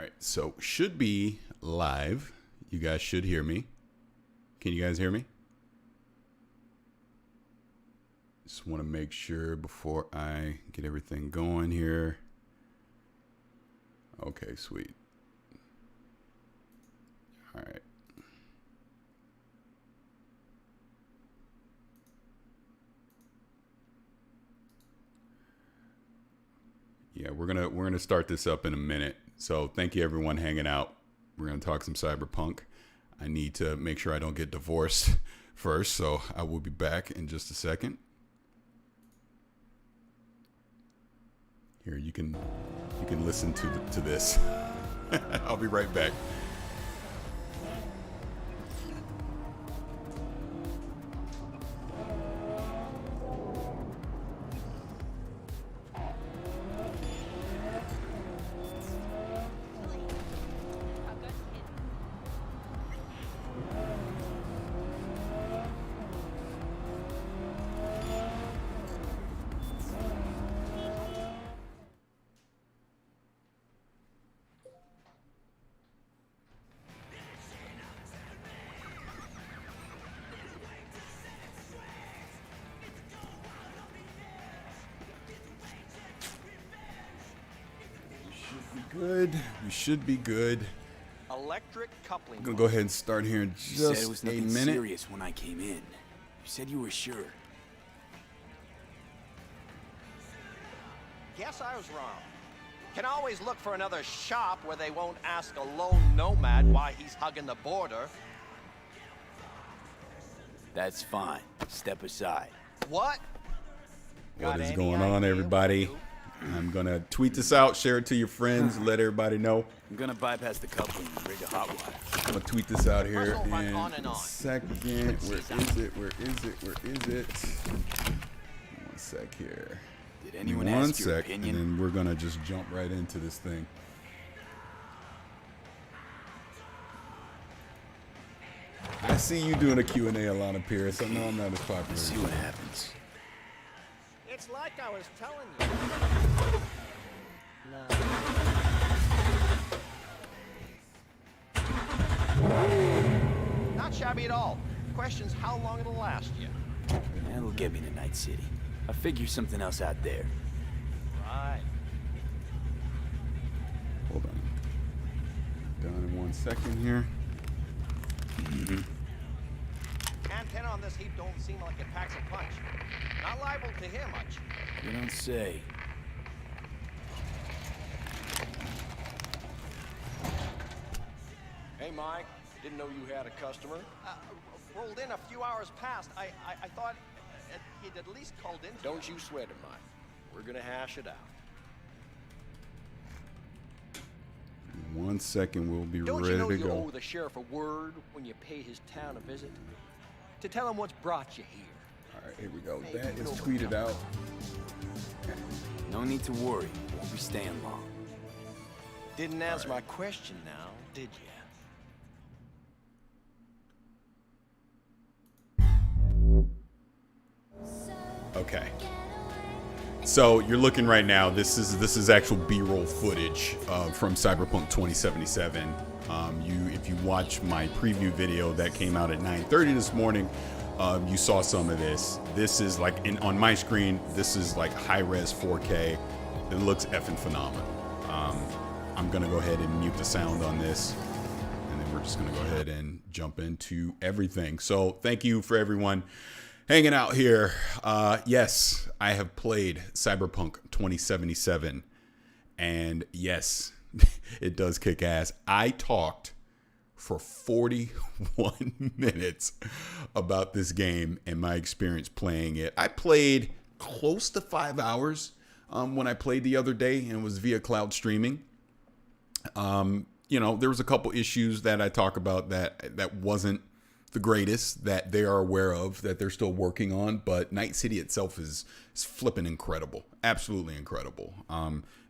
right, so should be live. You guys should hear me. Can you guys hear me? Just want to make sure before I get everything going here. Okay, sweet. All right. Yeah, we're gonna start this up in a minute. So thank you everyone hanging out. We're gonna talk some Cyberpunk. I need to make sure I don't get divorced first, so I will be back in just a second. Here, you can listen to this. I'll be right back. Good. We should be good. Electric coupling. I'm gonna go ahead and start here in You said it just was a nothing minute. serious when I came in. You said you were sure. Guess I was wrong. Can always look for another shop where they won't ask a lone nomad why he's hugging the border. That's fine. Step aside. What? What Got is any going on, idea everybody? what to do? I'm gonna tweet this out, share it to your friends, let everybody know. I'm gonna bypass the coupling and rig a hot wire. I'm gonna tweet this out here Personal run in on and a on. second. Where is it? Where is it? Where is it? One sec here. Did anyone One ask your sec, and opinion? then we're gonna just jump right into this thing. I see you doing a Q&A, Alana Pierce. I know I'm not as popular. Let's see what happens. It's like I was telling you. No. Not shabby at all. Question's how long it'll last you. That'll get me to Night City. I'll figure something else out there. Right. Hold on. Done in 1 second here. Antenna on this heap don't seem like it packs a punch. Not liable to hear much. You don't say. Hey, Mike. Didn't know you had a customer. Rolled in a few hours past. I thought he'd at least called in. Don't you sweat it, Mike. We're gonna hash it out. 1 second, we'll be Don't ready you know to you go. owe the sheriff a word when you pay his town a visit? To tell him what's brought you here. All right, here we go. That is tweeted out. No need to worry. Won't be staying long. Didn't answer my question now, did you? Okay. So you're looking right now. This is actual B-roll footage from Cyberpunk 2077. If you watch my preview video that came out at 9:30 this morning, you saw some of this. This is like on my screen. This is like high-res 4K. It looks effing phenomenal. I'm gonna go ahead and mute the sound on this, and then we're just gonna go ahead and jump into everything. So thank you for everyone hanging out here. Yes, I have played Cyberpunk 2077, and yes, it does kick ass. I talked for 41 minutes about this game and my experience playing it. I played close to 5 hours when I played the other day, and it was via cloud streaming. You know, there was a couple issues that I talk about that wasn't the greatest, that they are aware of, that they're still working on, but Night City itself is flipping incredible. Absolutely incredible.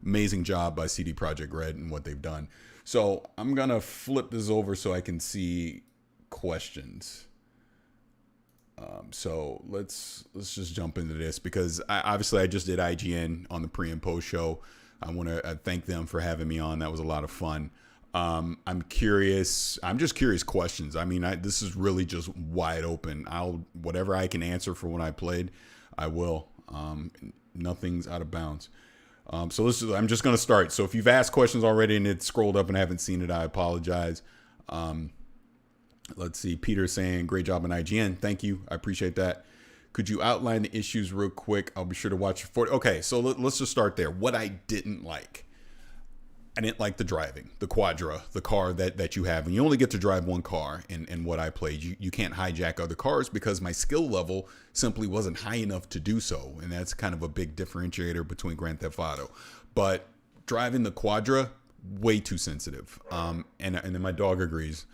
Amazing job by CD Projekt Red and what they've done. So I'm gonna flip this over so I can see questions. So let's just jump into this, because obviously I just did IGN on the pre and post show. I want to thank them for having me on. That was a lot of fun. I'm curious. I'm just curious questions. I mean, this is really just wide open. Whatever I can answer for what I played, I will. Nothing's out of bounds. So I'm just going to start. So if you've asked questions already and it's scrolled up and I haven't seen it, I apologize. Let's see. Peter saying, great job on IGN. Thank you. I appreciate that. Could you outline the issues real quick? I'll be sure to watch it for. Okay, so let's just start there. What I didn't like. I didn't like the driving, the Quadra, the car that you have. And you only get to drive one car in what I played. You can't hijack other cars because my skill level simply wasn't high enough to do so. And that's kind of a big differentiator between Grand Theft Auto. But driving the Quadra, way too sensitive. And then my dog agrees.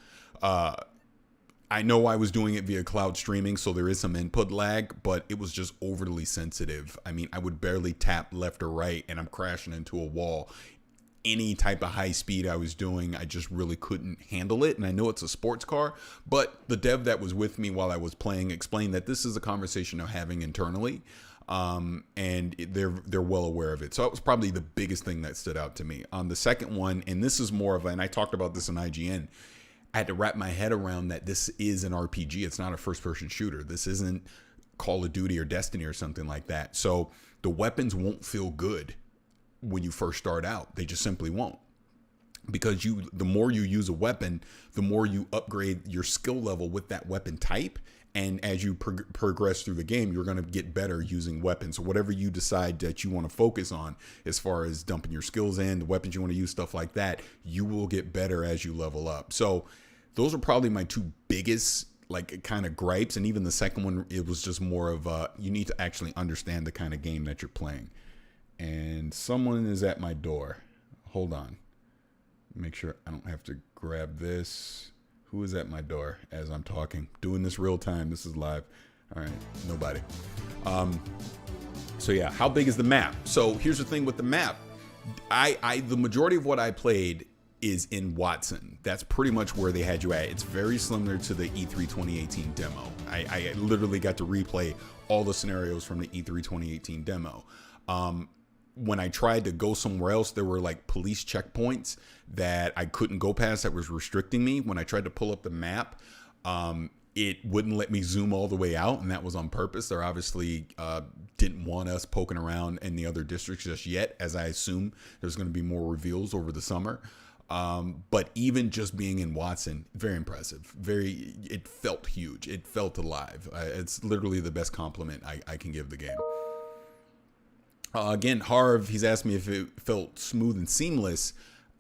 I know I was doing it via cloud streaming, so there is some input lag, but it was just overly sensitive. I mean, I would barely tap left or right, and I'm crashing into a wall. Any type of high speed I was doing, I just really couldn't handle it. And I know it's a sports car, but the dev that was with me while I was playing explained that this is a conversation I'm having internally, and they're well aware of it. So that was probably the biggest thing that stood out to me. On the second one, and this is more of, and I talked about this in IGN, I had to wrap my head around that this is an RPG. It's not a first-person shooter. This isn't Call of Duty or Destiny or something like that. So the weapons won't feel good when you first start out. They just simply won't, because the more you use a weapon, the more you upgrade your skill level with that weapon type, and as you progress through the game, you're going to get better using weapons. So whatever you decide that you want to focus on as far as dumping your skills in, the weapons you want to use, stuff like that, you will get better as you level up. So those are probably my two biggest kind of gripes. And even the second one, it was just more of you need to actually understand the kind of game that you're playing. And someone is at my door. Hold on. Make sure I don't have to grab this. Who is at my door as I'm talking? Doing this real time. This is live. All right. Nobody. So yeah, how big is the map? So here's the thing with the map. The majority of what I played is in Watson. That's pretty much where they had you at. It's very similar to the E3 2018 demo. I literally got to replay all the scenarios from the E3 2018 demo. When I tried to go somewhere else, there were like police checkpoints that I couldn't go past that was restricting me. When I tried to pull up the map, it wouldn't let me zoom all the way out, and that was on purpose. They're obviously didn't want us poking around in the other districts just yet, as I assume there's going to be more reveals over the summer. But even just being in Watson, very impressive. It felt huge. It felt alive. It's literally the best compliment I can give the game. Again, Harv, he's asked me if it felt smooth and seamless.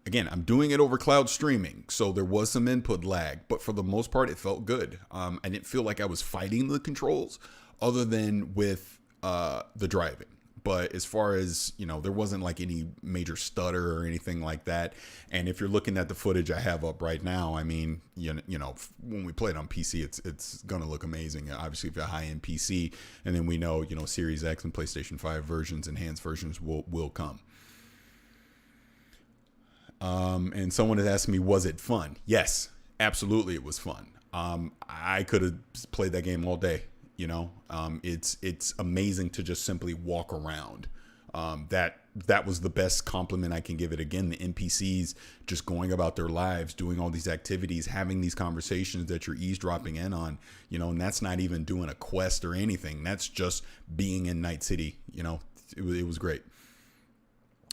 Again, I'm doing it over cloud streaming, so there was some input lag, but for the most part, it felt good. I didn't feel like I was fighting the controls other than with the driving. But as far as, there wasn't like any major stutter or anything like that. And if you're looking at the footage I have up right now, I mean, when we play it on PC, it's going to look amazing. Obviously, if you're a high-end PC, and then we know, Series X and PlayStation 5 versions, enhanced versions will come. And someone had asked me, was it fun? Yes, absolutely it was fun. I could have played that game all day. It's amazing to just simply walk around. That was the best compliment I can give it. Again, the NPCs just going about their lives, doing all these activities, having these conversations that you're eavesdropping in on, and that's not even doing a quest or anything. That's just being in Night City. It was great.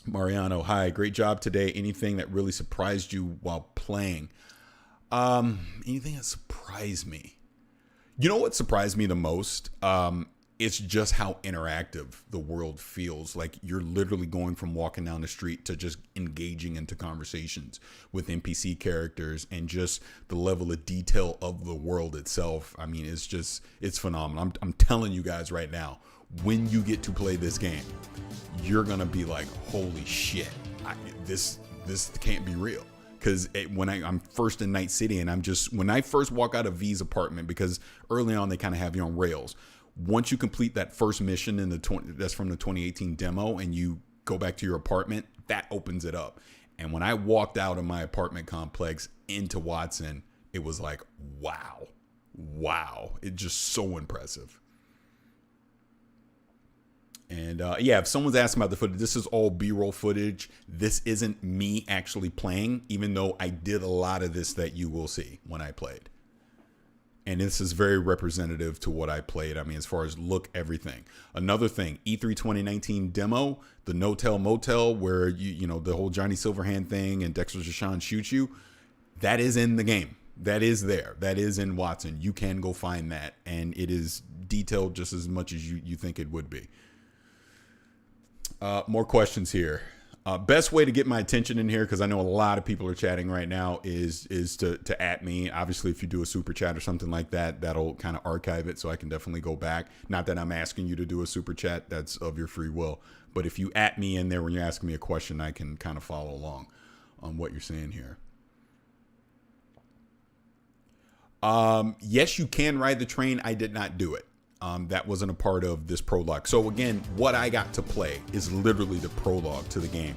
Mariano, hi, great job today. Anything that really surprised you while playing? Anything that surprised me? You know what surprised me the most? It's just how interactive the world feels. Like you're literally going from walking down the street to just engaging into conversations with NPC characters, and just the level of detail of the world itself. I mean, it's phenomenal. I'm telling you guys right now, when you get to play this game, you're going to be like, holy shit, this can't be real. Because when I'm first in Night City, and when I first walk out of V's apartment, because early on they kind of have you on rails. Once you complete that first mission that's from the 2018 demo, and you go back to your apartment, that opens it up. And when I walked out of my apartment complex into Watson, it was like, wow, it's just so impressive. And yeah, if someone's asking about the footage, this is all B-roll footage. This isn't me actually playing, even though I did a lot of this that you will see when I played. And this is very representative to what I played. I mean, as far as look, everything. Another thing, E3 2019 demo, the No Tell Motel, where you know the whole Johnny Silverhand thing and Dexter Deshawn shoots you, that is in the game. That is there. That is in Watson. You can go find that, and it is detailed just as much as you think it would be. More questions here. Best way to get my attention in here, because I know a lot of people are chatting right now, is to at me. Obviously, if you do a super chat or something like that, that'll kind of archive it, so I can definitely go back. Not that I'm asking you to do a super chat. That's of your free will. But if you at me in there when you're asking me a question, I can kind of follow along on what you're saying here. Yes, you can ride the train. I did not do it. That wasn't a part of this prologue. So again, what I got to play is literally the prologue to the game.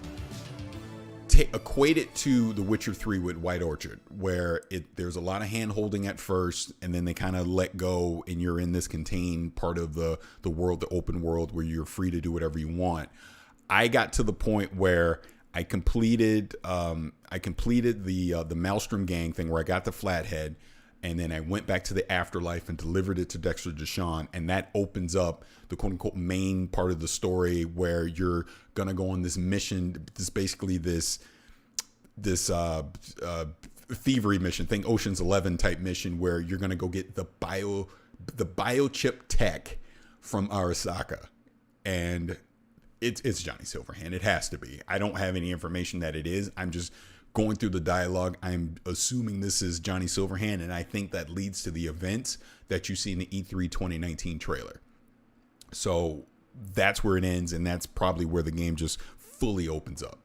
Equate it to The Witcher 3 with White Orchard, where there's a lot of hand holding at first, and then they kind of let go, and you're in this contained part of the world, the open world, where you're free to do whatever you want. I got to the point where I completed the Maelstrom Gang thing, where I got the Flathead. And then I went back to the afterlife and delivered it to Dexter Deshawn. And that opens up the quote unquote main part of the story, where you're going to go on this mission. This basically this thievery mission, think Ocean's 11 type mission, where you're going to go get the biochip tech from Arasaka. And it's Johnny Silverhand. It has to be. I don't have any information that it is. I'm just going through the dialogue. I'm assuming this is Johnny Silverhand, and I think that leads to the events that you see in the E3 2019 trailer. So that's where it ends, and that's probably where the game just fully opens up.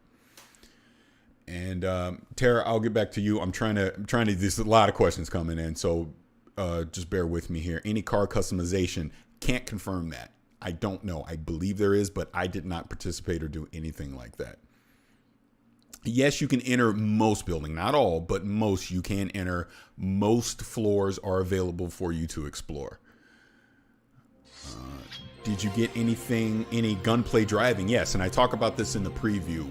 And Tara, I'll get back to you. I'm trying to. There's a lot of questions coming in, so just bear with me here. Any car customization? Can't confirm that. I don't know. I believe there is, but I did not participate or do anything like that. Yes, you can enter most building, not all, but most you can enter. Most floors are available for you to explore. Did you get any gunplay driving? Yes, and I talk about this in the preview.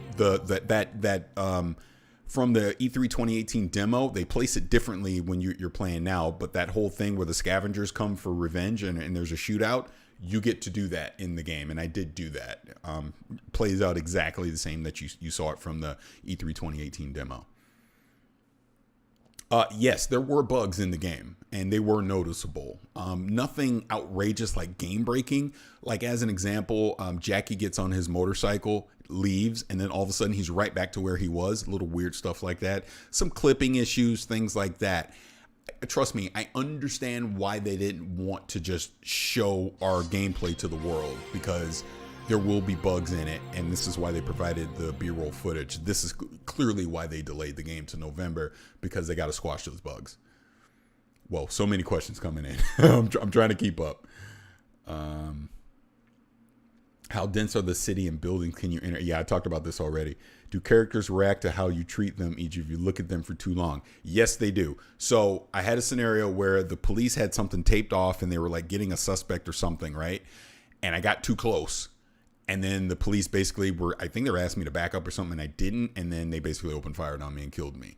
From the E3 2018 demo, they place it differently when you're playing now. But that whole thing where the scavengers come for revenge and there's a shootout, you get to do that in the game, and I did do that. Plays out exactly the same that you saw it from the E3 2018 demo. Yes, there were bugs in the game, and they were noticeable. Nothing outrageous like game breaking. Like as an example, Jackie gets on his motorcycle, leaves, and then all of a sudden he's right back to where he was. Little weird stuff like that. Some clipping issues, things like that. Trust me, I understand why they didn't want to just show our gameplay to the world, because there will be bugs in it, and this is why they provided the B-roll footage. This is clearly why they delayed the game to November, because they got to squash those bugs. Whoa, so many questions coming in. I'm trying to keep up. How dense are the city and buildings can you enter? Yeah, I talked about this already. Do characters react to how you treat them, each if you look at them for too long? Yes, they do. So I had a scenario where the police had something taped off and they were like getting a suspect or something, right? And I got too close. And then the police basically I think they were asking me to back up or something, and I didn't. And then they basically opened fire on me and killed me.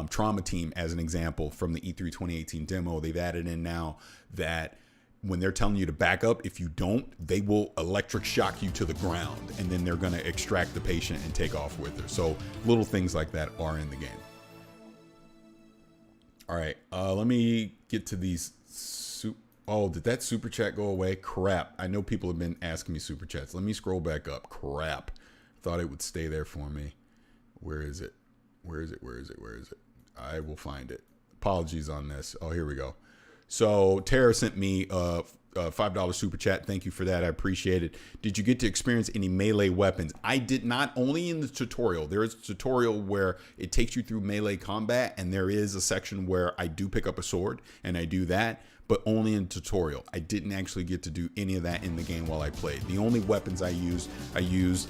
Trauma Team, as an example, from the E3 2018 demo, they've added in now that when they're telling you to back up, if you don't, they will electric shock you to the ground, and then they're going to extract the patient and take off with her. So little things like that are in the game. All right, let me get to these. Oh, did that super chat go away? Crap. I know people have been asking me super chats. Let me scroll back up. Crap. Thought it would stay there for me. Where is it? Where is it? Where is it? Where is it? I will find it. Apologies on this. Oh, here we go. So Tara sent me a $5 super chat. Thank you for that. I appreciate it. Did you get to experience any melee weapons? I did not, only in the tutorial. There is a tutorial where it takes you through melee combat, and there is a section where I do pick up a sword, and I do that, but only in tutorial. I didn't actually get to do any of that in the game while I played. The only weapons I used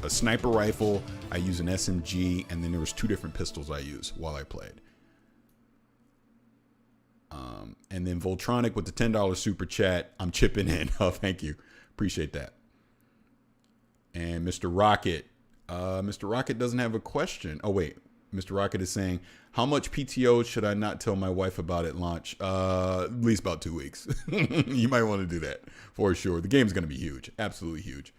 a sniper rifle, I use an SMG, and then there was 2 different pistols I used while I played. And then Voltronic with the $10 super chat. I'm chipping in. Oh, thank you. Appreciate that. And Mr. Rocket doesn't have a question. Oh, wait. Mr. Rocket is saying, how much PTO should I not tell my wife about at launch? At least about 2 weeks. You might want to do that for sure. The game's going to be huge. Absolutely huge.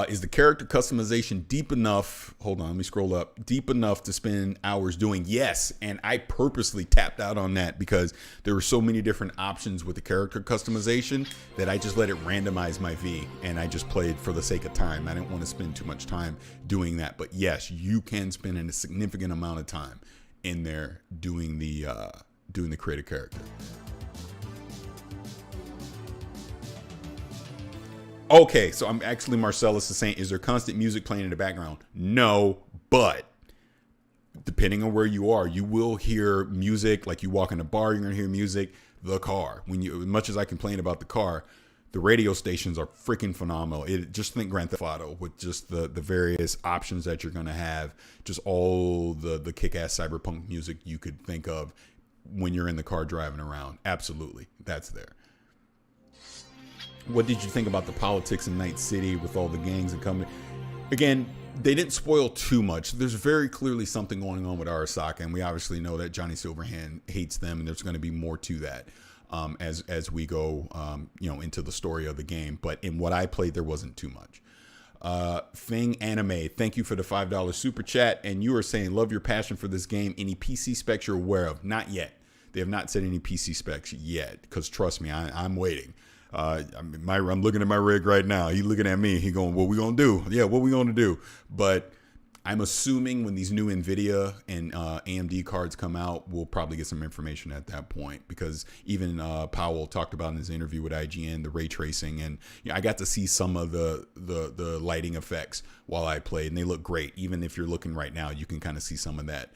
Is the character customization deep enough? Hold on, let me scroll up. Deep enough to spend hours doing? Yes. And I purposely tapped out on that because there were so many different options with the character customization that I just let it randomize my V and I just played for the sake of time. I didn't want to spend too much time doing that. But yes, you can spend a significant amount of time in there doing the create a character. Okay, so I'm actually, Marcellus is saying, is there constant music playing in the background? No, but depending on where you are, you will hear music. Like you walk in a bar, you're gonna hear music. The car, as much as I complain about the car, the radio stations are freaking phenomenal. Just think Grand Theft Auto with just the various options that you're gonna have, just all the kick-ass cyberpunk music you could think of when you're in the car driving around. Absolutely, that's there. What did you think about the politics in Night City with all the gangs and company? Again, they didn't spoil too much. There's very clearly something going on with Arasaka, and we obviously know that Johnny Silverhand hates them, and there's going to be more to that as we go, into the story of the game. But in what I played, there wasn't too much. Fing Anime, thank you for the $5 super chat, and you are saying love your passion for this game. Any PC specs you're aware of? Not yet. They have not said any PC specs yet, because trust me, I'm waiting. I'm looking at my rig right now. He looking at me. He going, what we gonna do? Yeah, what we gonna do? But I'm assuming when these new NVIDIA and AMD cards come out, we'll probably get some information at that point, because even Powell talked about in his interview with IGN the ray tracing, and I got to see some of the lighting effects while I played, and they look great. Even if you're looking right now, you can kind of see some of that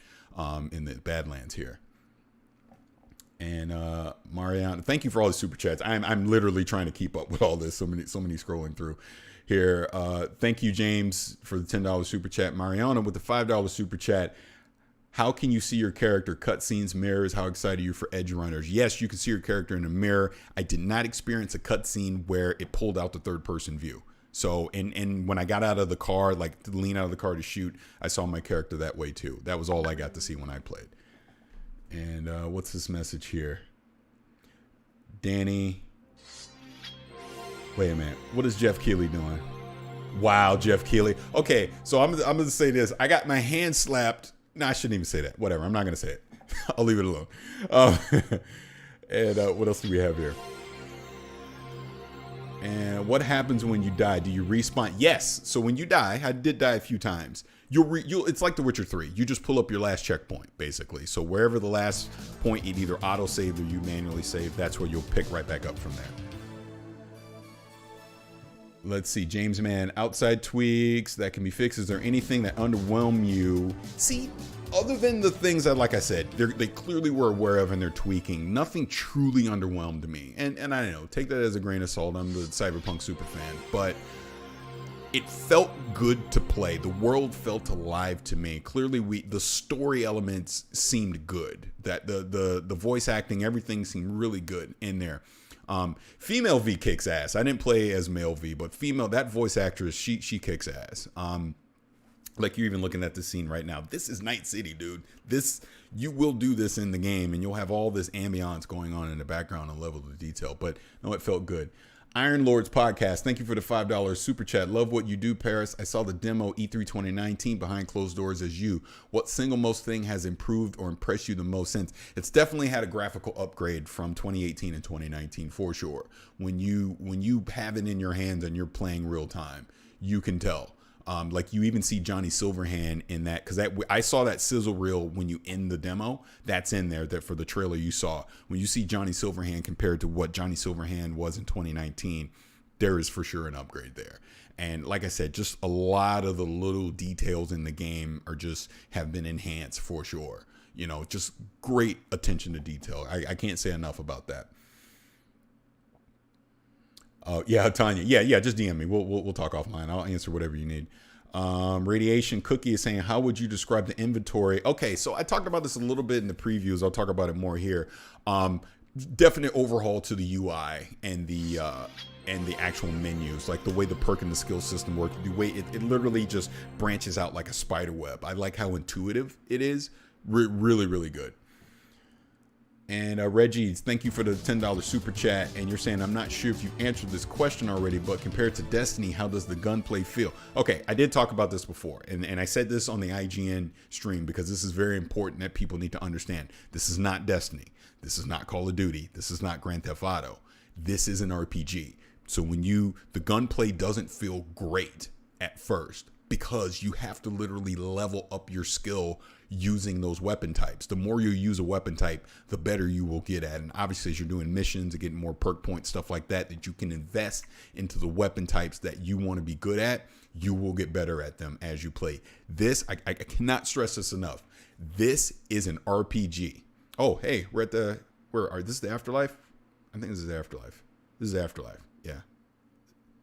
in the Badlands here. And Mariana, thank you for all the super chats. I'm literally trying to keep up with all this. So many scrolling through here. Thank you, James, for the $10 super chat. Mariana with the $5 super chat. How can you see your character? Cutscenes, mirrors. How excited are you for Edge Runners? Yes, you can see your character in a mirror. I did not experience a cutscene where it pulled out the third person view. So, and when I got out of the car, like to lean out of the car to shoot, I saw my character that way too. That was all I got to see when I played. And what's this message here? Danny. Wait a minute. What is Jeff Keighley doing? Wow, Jeff Keighley. Okay, so I'm going to say this. I got my hand slapped. No, I shouldn't even say that. Whatever. I'm not going to say it. I'll leave it alone. And what else do we have here? And what happens when you die? Do you respawn? Yes. So when you die, I did die a few times. It's like The Witcher 3. You just pull up your last checkpoint, basically. So wherever the last point, it either auto-saved or you manually saved, that's where you'll pick right back up from there. Let's see. James Man, outside tweaks that can be fixed. Is there anything that underwhelmed you? See, other than the things that, like I said, they clearly were aware of and they're tweaking, nothing truly underwhelmed me. And I don't know, take that as a grain of salt. I'm the Cyberpunk super fan. But it felt good to play. The world felt alive to me. Clearly, the story elements seemed good. That the voice acting, everything seemed really good in there. Female V kicks ass. I didn't play as male V, but female, that voice actress, she kicks ass. Like you're even looking at this scene right now. This is Night City, dude. You will do this in the game, and you'll have all this ambiance going on in the background and level of detail. But no, it felt good. Iron Lords Podcast, thank you for the $5 super chat. Love what you do, Paris. I saw the demo E3 2019 behind closed doors as you. What single most thing has improved or impressed you the most since? It's definitely had a graphical upgrade from 2018 and 2019 for sure. When you have it in your hands and you're playing real time, you can tell. Like you even see Johnny Silverhand in that, because I saw that sizzle reel when you end the demo. That's in there, that for the trailer you saw. When you see Johnny Silverhand compared to what Johnny Silverhand was in 2019, there is for sure an upgrade there. And like I said, just a lot of the little details in the game have been enhanced for sure. Just great attention to detail. I can't say enough about that. Yeah, Tanya. Yeah. Just DM me. We'll talk offline. I'll answer whatever you need. Radiation Cookie is saying, how would you describe the inventory? Okay, so I talked about this a little bit in the previews. I'll talk about it more here. definite overhaul to the UI and the actual menus, like the way the perk and the skill system work, the way it literally just branches out like a spider web. I like how intuitive it is. Really, really good. And Reggie, thank you for the $10 super chat. And you're saying, I'm not sure if you answered this question already, but compared to Destiny, how does the gunplay feel? Okay, I did talk about this before. And I said this on the IGN stream because this is very important that people need to understand. This is not Destiny. This is not Call of Duty. This is not Grand Theft Auto. This is an RPG. So the gunplay doesn't feel great at first because you have to literally level up your skill using those weapon types. The more you use a weapon type, the better you will get at. And obviously, as you're doing missions and getting more perk points, stuff like that, that you can invest into the weapon types that you want to be good at, you will get better at them as you play. This, I cannot stress this enough. This is an RPG. Oh, hey, we're at this is the Afterlife? I think this is the Afterlife. This is the Afterlife. Yeah.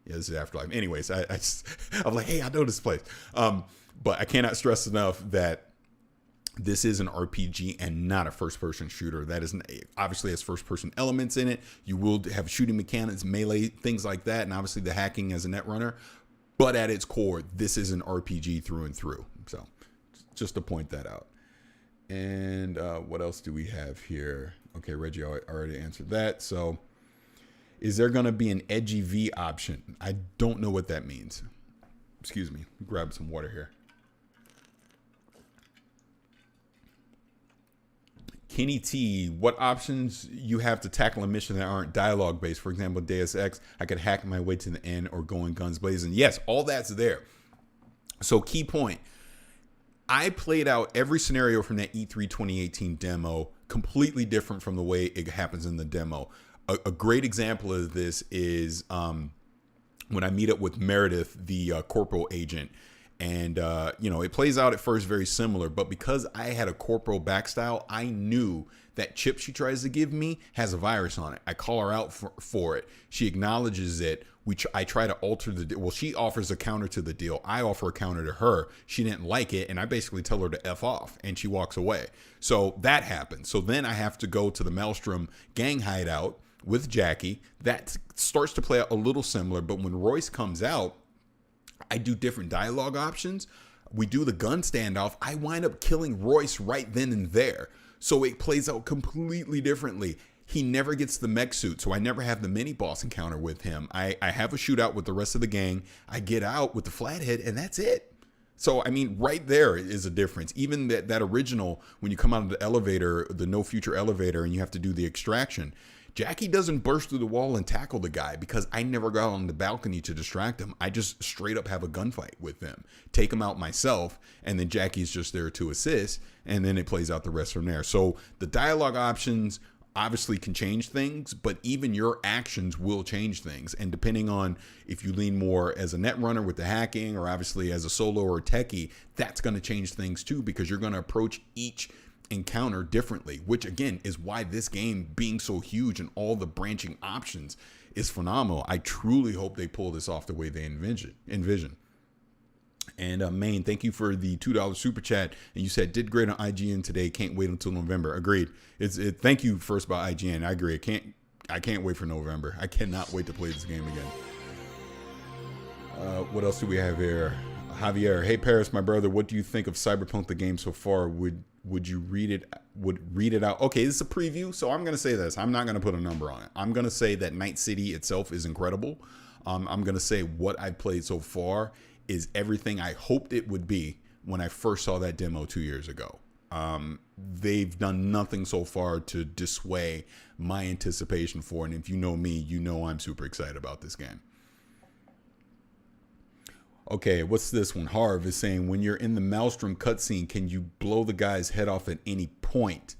Yeah, this is Afterlife. Anyways, I'm like, hey, I know this place. But I cannot stress enough that this is an RPG and not a first-person shooter. That is obviously has first-person elements in it. You will have shooting mechanics, melee, things like that, and obviously the hacking as a netrunner. But at its core, this is an RPG through and through. So just to point that out. And what else do we have here? Okay, Reggie already answered that. So is there going to be an edgy V option? I don't know what that means. Excuse me. Grab some water here. Kenny T, what options you have to tackle a mission that aren't dialogue based? For example, Deus Ex, I could hack my way to the end or going guns blazing. Yes, all that's there. So key point. I played out every scenario from that E3 2018 demo, completely different from the way it happens in the demo. A great example of this is when I meet up with Meredith, the Corpo agent. And, it plays out at first very similar. But because I had a Corpo backstyle, I knew that chip she tries to give me has a virus on it. I call her out for it. She acknowledges it. I try to alter the deal. Well, she offers a counter to the deal. I offer a counter to her. She didn't like it. And I basically tell her to F off. And she walks away. So that happens. So then I have to go to the Maelstrom gang hideout with Jackie. That starts to play out a little similar. But when Royce comes out, I do different dialogue options. We do the gun standoff. I wind up killing Royce right then and there. So it plays out completely differently. He never gets the mech suit, so I never have the mini boss encounter with him. I have a shootout with the rest of the gang. I get out with the flathead, and that's it. So, I mean, right there is a difference. Even that original, when you come out of the elevator, the no future elevator, and you have to do the extraction, Jackie doesn't burst through the wall and tackle the guy because I never got on the balcony to distract him. I just straight up have a gunfight with them, take him out myself, and then Jackie's just there to assist, and then it plays out the rest from there. So the dialogue options obviously can change things, but even your actions will change things. And depending on if you lean more as a net runner with the hacking or obviously as a solo or a techie, that's going to change things too, because you're going to approach each encounter differently, which again is why this game being so huge and all the branching options is phenomenal. I truly hope they pull this off the way they envision. And Maine, thank you for the $2 super chat. And you said did great on IGN today. Can't wait until November. Agreed. Thank you first about IGN. I agree. I can't wait for November. I cannot wait to play this game again. What else do we have here? Javier, hey Paris, my brother, what do you think of Cyberpunk the game so far? Would you read it out? Okay, this is a preview, so I'm gonna say this. I'm not gonna put a number on it. I'm gonna say that Night City itself is incredible. I'm gonna say what I've played so far is everything I hoped it would be when I first saw that demo 2 years ago. They've done nothing so far to dissuade my anticipation for it. And if you know me, you know I'm super excited about this game. Okay, what's this one? Harv is saying, when you're in the Maelstrom cutscene, can you blow the guy's head off at any point?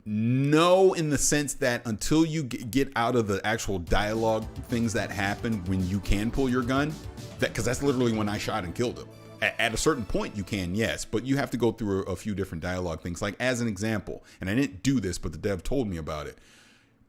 No, in the sense that until you get out of the actual dialogue things that happen when you can pull your gun, because that's literally when I shot and killed him. At a certain point you can, yes, but you have to go through a few different dialogue things. Like as an example, and I didn't do this, but the dev told me about it.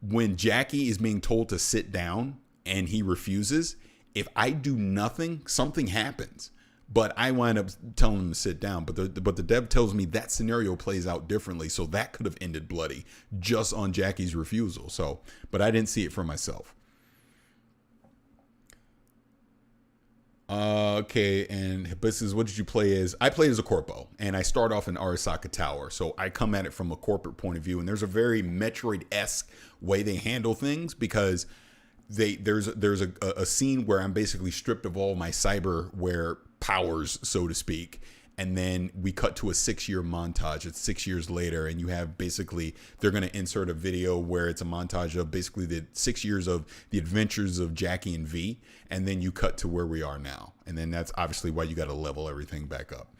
When Jackie is being told to sit down and he refuses, if I do nothing, something happens. But I wind up telling him to sit down. But the dev tells me that scenario plays out differently. So that could have ended bloody just on Jackie's refusal. So, but I didn't see it for myself. Okay, and this is, what did you play as? I played as a Corpo, and I start off in Arasaka Tower. So I come at it from a corporate point of view, and there's a very Metroid-esque way they handle things, because there's a scene where I'm basically stripped of all my cyberware powers, so to speak. And then we cut to a 6-year montage. It's 6 years later, and you have basically, they're going to insert a video where it's a montage of basically the 6 years of the adventures of Jackie and V. And then you cut to where we are now. And then that's obviously why you got to level everything back up.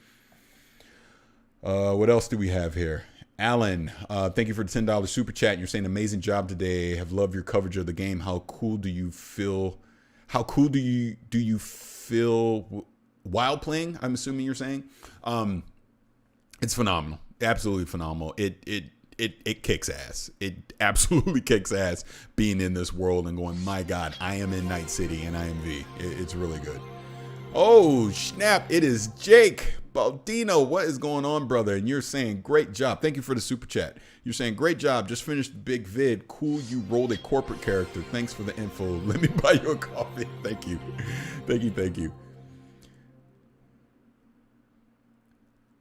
What else do we have here? Alan, thank you for the $10 super chat. You're saying amazing job today. Have loved your coverage of the game. How cool do you feel? How cool do you feel while playing? I'm assuming you're saying. It's phenomenal. Absolutely phenomenal. It kicks ass. It absolutely kicks ass being in this world and going, my God, I am in Night City and I am V. It's really good. Oh, snap. It is Jake Baldino. What is going on, brother? And you're saying, great job. Thank you for the super chat. You're saying, great job. Just finished the big vid. Cool, you rolled a corporate character. Thanks for the info. Let me buy you a coffee. Thank you. Thank you.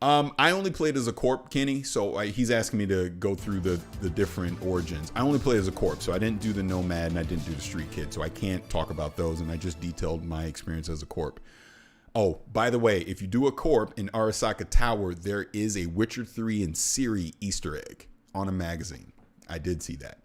I only played as a corp, Kenny, so he's asking me to go through the different origins. I only played as a corp, so I didn't do the nomad and I didn't do the street kid, so I can't talk about those, and I just detailed my experience as a corp. Oh, by the way, if you do a corp in Arasaka Tower, there is a Witcher 3 and Ciri Easter egg on a magazine. I did see that.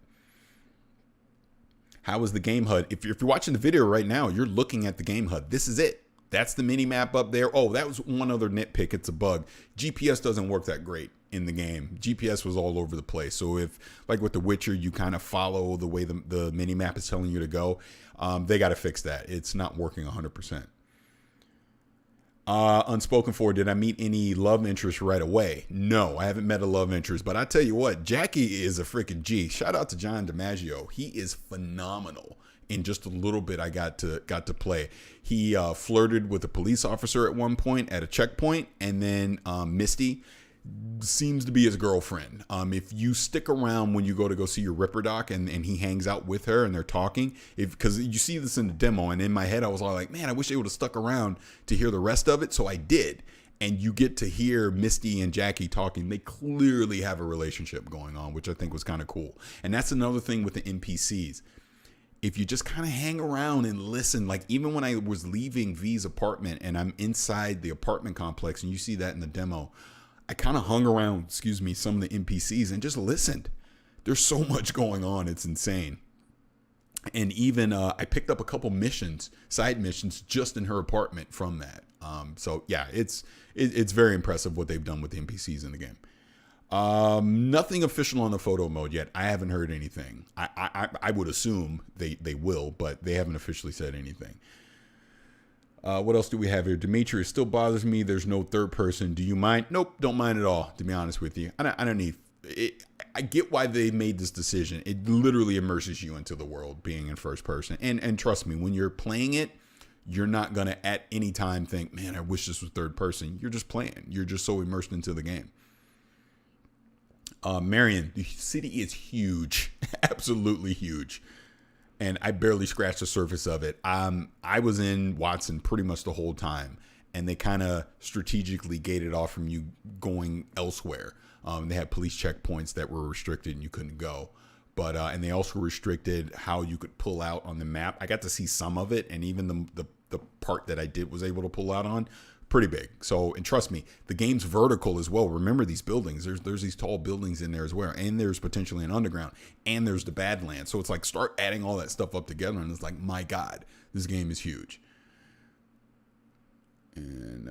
How was the game HUD? If you're watching the video right now, you're looking at the game HUD. This is it. That's the mini map up there. Oh, that was one other nitpick. It's a bug. GPS doesn't work that great in the game. GPS was all over the place. So if, like with The Witcher, you kind of follow the way the mini map is telling you to go, they got to fix that. It's not working 100%. Unspoken for, did I meet any love interest right away? No, I haven't met a love interest, but I tell you what, Jackie is a freaking G. Shout out to John DiMaggio. He is phenomenal. In just a little bit, I got to play. He flirted with a police officer at one point at a checkpoint, and then Misty seems to be his girlfriend. If you stick around when you go see your Ripper Doc and he hangs out with her and they're talking, because you see this in the demo, and in my head I was all like, man, I wish they would have stuck around to hear the rest of it. So I did. And you get to hear Misty and Jackie talking. They clearly have a relationship going on, which I think was kind of cool. And that's another thing with the NPCs. If you just kind of hang around and listen, like even when I was leaving V's apartment and I'm inside the apartment complex, and you see that in the demo, I kind of hung around, some of the NPCs and just listened. There's so much going on. It's insane. And even I picked up a couple missions, side missions, just in her apartment from that. So yeah, it's very impressive what they've done with the NPCs in the game. Nothing official on the photo mode yet. I haven't heard anything. I would assume they will, but they haven't officially said anything. What else do we have here? Dimitri, it still bothers me there's no third person. Do you mind? Nope, don't mind at all, to be honest with you. I don't need it. I get why they made this decision. It literally immerses you into the world being in first person. And trust me, when you're playing it, you're not going to at any time think, man, I wish this was third person. You're just playing. You're just so immersed into the game. Marion, the city is huge. Absolutely huge. And I barely scratched the surface of it. I was in Watson pretty much the whole time, and they kind of strategically gated off from you going elsewhere. They had police checkpoints that were restricted and you couldn't go. But and they also restricted how you could pull out on the map. I got to see some of it, and even the part that I was able to pull out on, pretty big. So, and trust me, the game's vertical as well. Remember these buildings. There's these tall buildings in there as well, and there's potentially an underground, and there's the Badlands. So it's like start adding all that stuff up together, and it's like, my God, this game is huge. And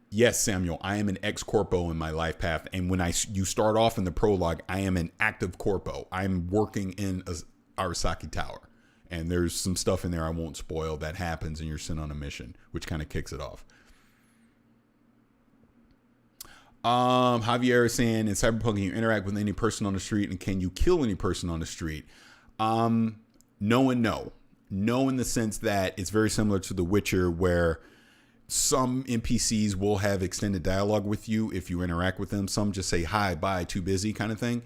yes, Samuel, I am an ex-corpo in my life path, and when you start off in the prologue, I am an active corpo. I'm working in Arasaki Tower. And there's some stuff in there I won't spoil that happens, and you're sent on a mission, which kind of kicks it off. Javier is saying, in Cyberpunk, can you interact with any person on the street, and can you kill any person on the street? No and no. No in the sense that it's very similar to The Witcher, where Some NPCs will have extended dialogue with you if you interact with them. Some just say hi, bye, too busy kind of thing.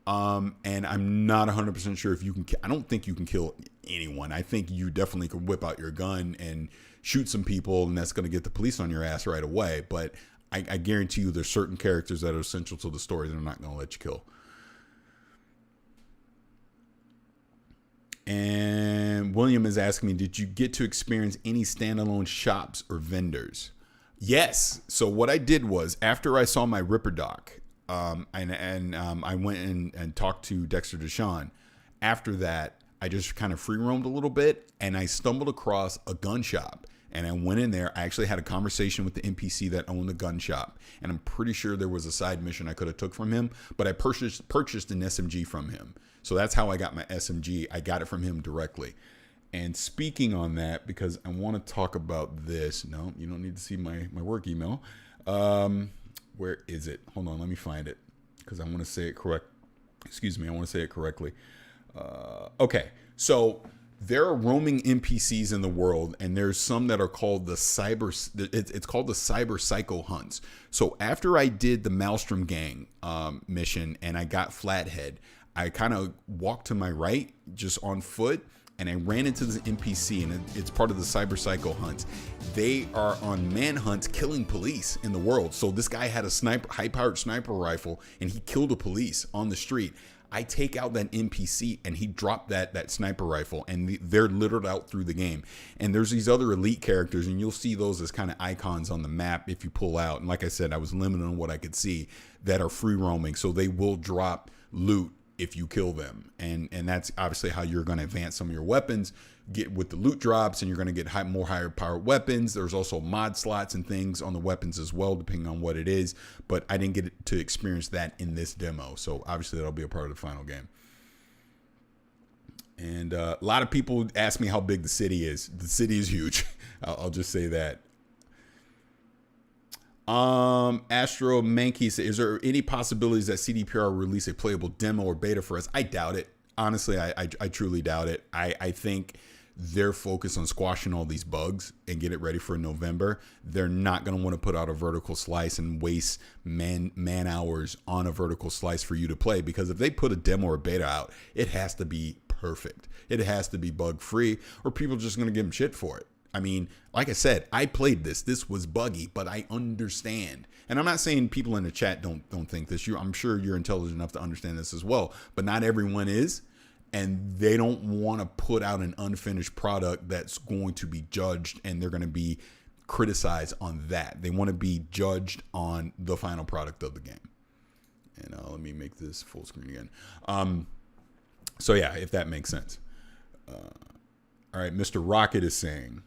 And I'm not 100% sure if you can. I don't think you can kill anyone. I think you definitely could whip out your gun and shoot some people, and that's going to get the police on your ass right away. But I guarantee you there's certain characters that are essential to the story that are not going to let you kill. And William is asking me, did you get to experience any standalone shops or vendors? Yes. So what I did was, after I saw my Ripper doc, I went in and talked to Dexter Deshawn. After that, I just kind of free roamed a little bit, and I stumbled across a gun shop. And I went in there. I actually had a conversation with the NPC that owned the gun shop, and I'm pretty sure there was a side mission I could have took from him. But I purchased an SMG from him. So that's how I got my SMG. I got it from him directly. And speaking on that, because I want to talk about this. No, you don't need to see my work email. Where is it? Hold on, let me find it, because I want to say it correct. Excuse me, I want to say it correctly. Okay, so there are roaming NPCs in the world, and there's some that are called the it's called the Cyber Psycho Hunts. So after I did the Maelstrom Gang mission and I got Flathead, I kind of walked to my right just on foot, and I ran into this NPC, and it's part of the Cyber Psycho Hunts. They are on manhunts killing police in the world. So this guy had a high-powered sniper rifle, and he killed a police on the street. I take out that NPC, and he dropped that sniper rifle, and they're littered out through the game. And there's these other elite characters, and you'll see those as kind of icons on the map if you pull out. And like I said, I was limited on what I could see, that are free roaming, so they will drop loot if you kill them. And that's obviously how you're going to advance some of your weapons, get with the loot drops, and you're going to get more higher powered weapons. There's also mod slots and things on the weapons as well, depending on what it is. But I didn't get to experience that in this demo. So obviously that'll be a part of the final game. And a lot of people ask me how big the city is. The city is huge. I'll just say that. Astro Mankey said, is there any possibilities that CDPR will release a playable demo or beta for us? I doubt it. Honestly, I truly doubt it. I think they're focused on squashing all these bugs and get it ready for November. They're not going to want to put out a vertical slice and waste man hours on a vertical slice for you to play, because if they put a demo or beta out, it has to be perfect. It has to be bug free, or people are just going to give them shit for it. I mean, like I said, I played this. This was buggy, but I understand. And I'm not saying people in the chat don't think this. I'm sure you're intelligent enough to understand this as well. But not everyone is. And they don't want to put out an unfinished product that's going to be judged, and they're going to be criticized on that. They want to be judged on the final product of the game. And let me make this full screen again. So yeah, if that makes sense. All right, Mr. Rocket is saying,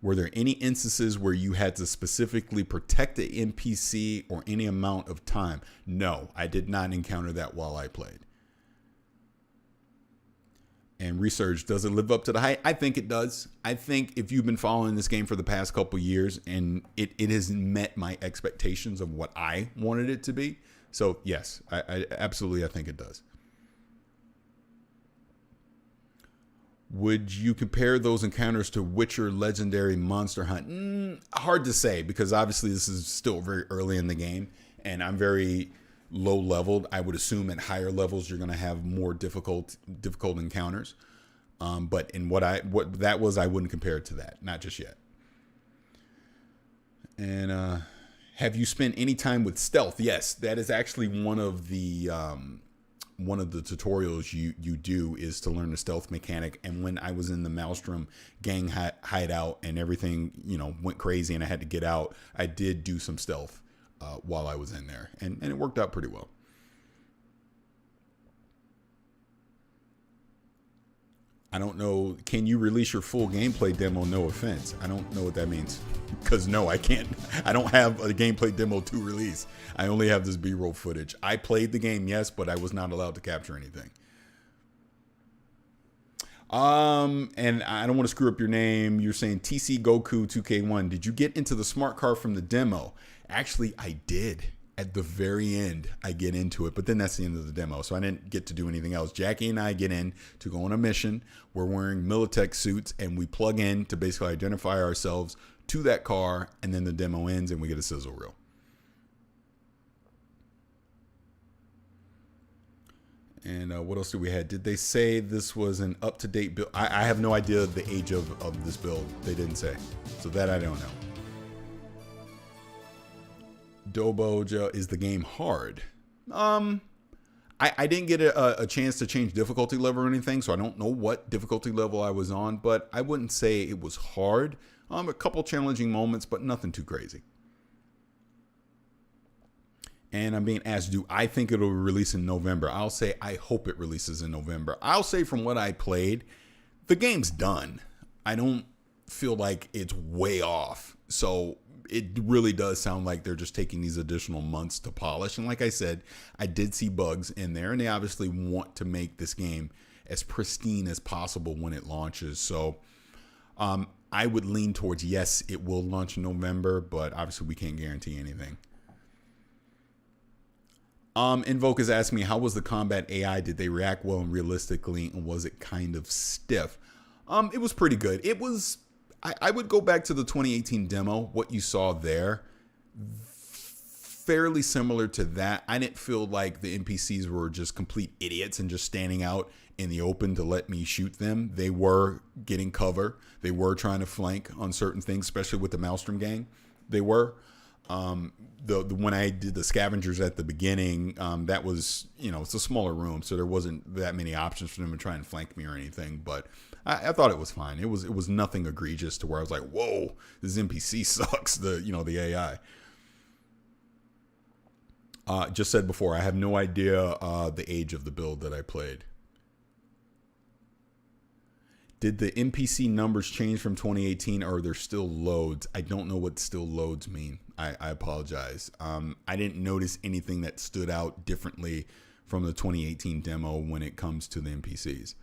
were there any instances where you had to specifically protect the NPC or any amount of time? No, I did not encounter that while I played. And research, does it live up to the hype? I think it does. I think if you've been following this game for the past couple years, and it has met my expectations of what I wanted it to be. So yes, I absolutely, I think it does. Would you compare those encounters to Witcher Legendary Monster Hunt? Hard to say, because obviously this is still very early in the game, and I'm very low leveled. I would assume at higher levels you're going to have more difficult encounters. But in what that was, I wouldn't compare it to that, not just yet. And have you spent any time with stealth? Yes, that is actually one of the tutorials you do, is to learn the stealth mechanic. And when I was in the Maelstrom gang hideout and everything, went crazy and I had to get out, I did do some stealth while I was in there, and it worked out pretty well. I don't know. Can you release your full gameplay demo? No offense. I don't know what that means, because no, I can't. I don't have a gameplay demo to release. I only have this B-roll footage. I played the game, yes, but I was not allowed to capture anything. And I don't want to screw up your name. You're saying TC Goku 2K1. Did you get into the smart car from the demo? Actually, I did. At the very end, I get into it, but then that's the end of the demo, so I didn't get to do anything else. Jackie and I get in to go on a mission. We're wearing Militech suits, and we plug in to basically identify ourselves to that car, and then the demo ends and we get a sizzle reel. And what else do we have? Did they say this was an up-to-date build? I have no idea the age of this build. They didn't say. So that I don't know. Doboja, is the game hard? I didn't get a chance to change difficulty level or anything, so I don't know what difficulty level I was on, but I wouldn't say it was hard. A couple challenging moments, but nothing too crazy. And I'm being asked, do I think it'll release in November? I'll say I hope it releases in November. I'll say from what I played, the game's done. I don't feel like it's way off. So it really does sound like they're just taking these additional months to polish. And like I said, I did see bugs in there, and they obviously want to make this game as pristine as possible when it launches. So I would lean towards yes, it will launch in November, but obviously we can't guarantee anything. Invoke is asking me, how was the combat AI? Did they react well and realistically, and was it kind of stiff? It was pretty good. It was, I would go back to the 2018 demo. What you saw there, fairly similar to that. I didn't feel like the NPCs were just complete idiots and just standing out in the open to let me shoot them. They were getting cover. They were trying to flank on certain things, especially with the Maelstrom gang. They were. When I did the scavengers at the beginning, that was, it's a smaller room, so there wasn't that many options for them to try and flank me or anything. But I thought it was fine. It was nothing egregious to where I was like, whoa, this NPC sucks. The AI. Just said before, I have no idea the age of the build that I played. Did the NPC numbers change from 2018, or are there still loads? I don't know what still loads mean. I apologize. I didn't notice anything that stood out differently from the 2018 demo when it comes to the NPCs.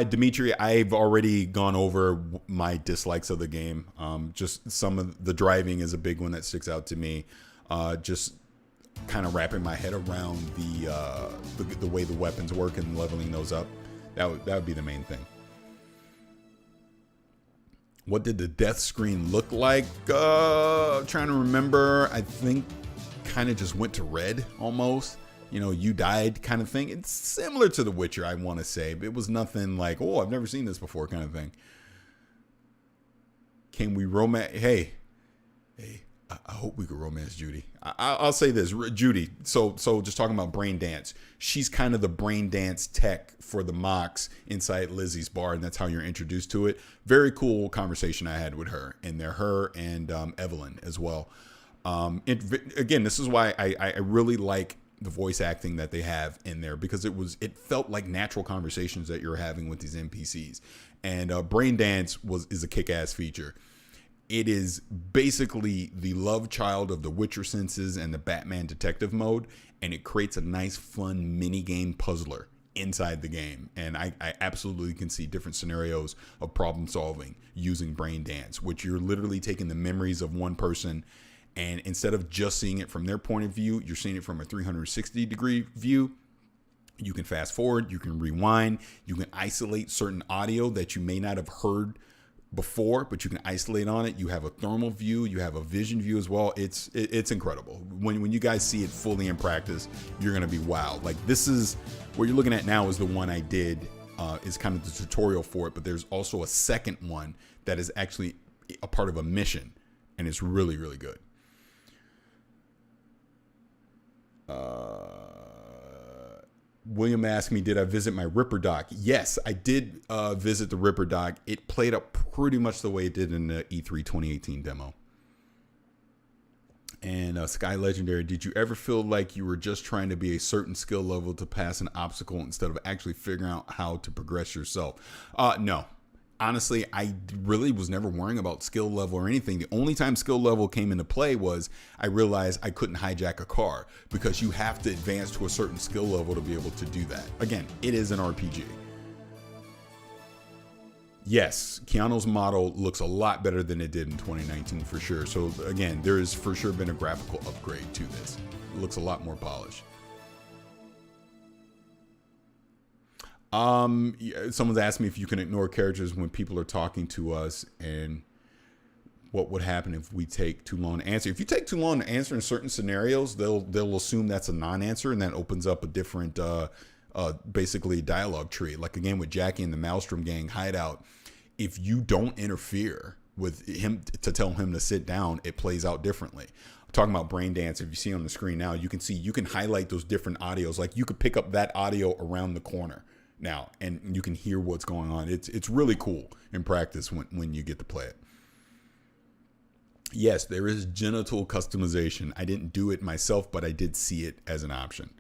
Dimitri, I've already gone over my dislikes of the game. Just some of the driving is a big one that sticks out to me. Just kind of wrapping my head around the way the weapons work and leveling those up. That would be the main thing. What did the death screen look like? Trying to remember. I think kind of just went to red almost. You died kind of thing. It's similar to The Witcher, I want to say. But it was nothing like, oh, I've never seen this before kind of thing. Can we romance? Hey, I hope we could romance Judy. I'll say this, Judy. So just talking about brain dance. She's kind of the brain dance tech for the mocks inside Lizzie's bar, and that's how you're introduced to it. Very cool conversation I had with her, and her and Evelyn as well. Again, this is why I really like the voice acting that they have in there, because it felt like natural conversations that you're having with these NPCs. And brain dance is a kick-ass feature. It is basically the love child of the Witcher senses and the Batman detective mode, and it creates a nice, fun mini-game puzzler inside the game. And I absolutely can see different scenarios of problem solving using brain dance, which you're literally taking the memories of one person, and instead of just seeing it from their point of view, you're seeing it from a 360-degree view. You can fast forward, you can rewind, you can isolate certain audio that you may not have heard before, but you can isolate on it. You have a thermal view, you have a vision view as well. It's incredible. When you guys see it fully in practice, you're gonna be wowed. Like, this is what you're looking at now is the one I did, is kind of the tutorial for it, but there's also a second one that is actually a part of a mission, and it's really, really good. William asked me, did I visit my Ripper dock? Yes, I did visit the Ripper dock. It played up pretty much the way it did in the E3 2018 demo. And Sky Legendary, did you ever feel like you were just trying to be a certain skill level to pass an obstacle instead of actually figuring out how to progress yourself? No. Honestly, I really was never worrying about skill level or anything. The only time skill level came into play was I realized I couldn't hijack a car, because you have to advance to a certain skill level to be able to do that. Again, it is an RPG. Yes, Keanu's model looks a lot better than it did in 2019 for sure. So again, there has for sure been a graphical upgrade to this. It looks a lot more polished. Someone's asked me if you can ignore characters when people are talking to us, and what would happen if we take too long to answer. If you take too long to answer in certain scenarios, they'll assume that's a non-answer, and that opens up a different basically dialogue tree. Like again with Jackie and the Maelstrom Gang hideout, if you don't interfere with him to tell him to sit down, it plays out differently. I'm talking about brain dance. If you see on the screen now, you can see, you can highlight those different audios. Like you could pick up that audio around the corner now, and you can hear what's going on. It's really cool in practice when you get to play it. Yes, there is genital customization. I didn't do it myself, but I did see it as an option.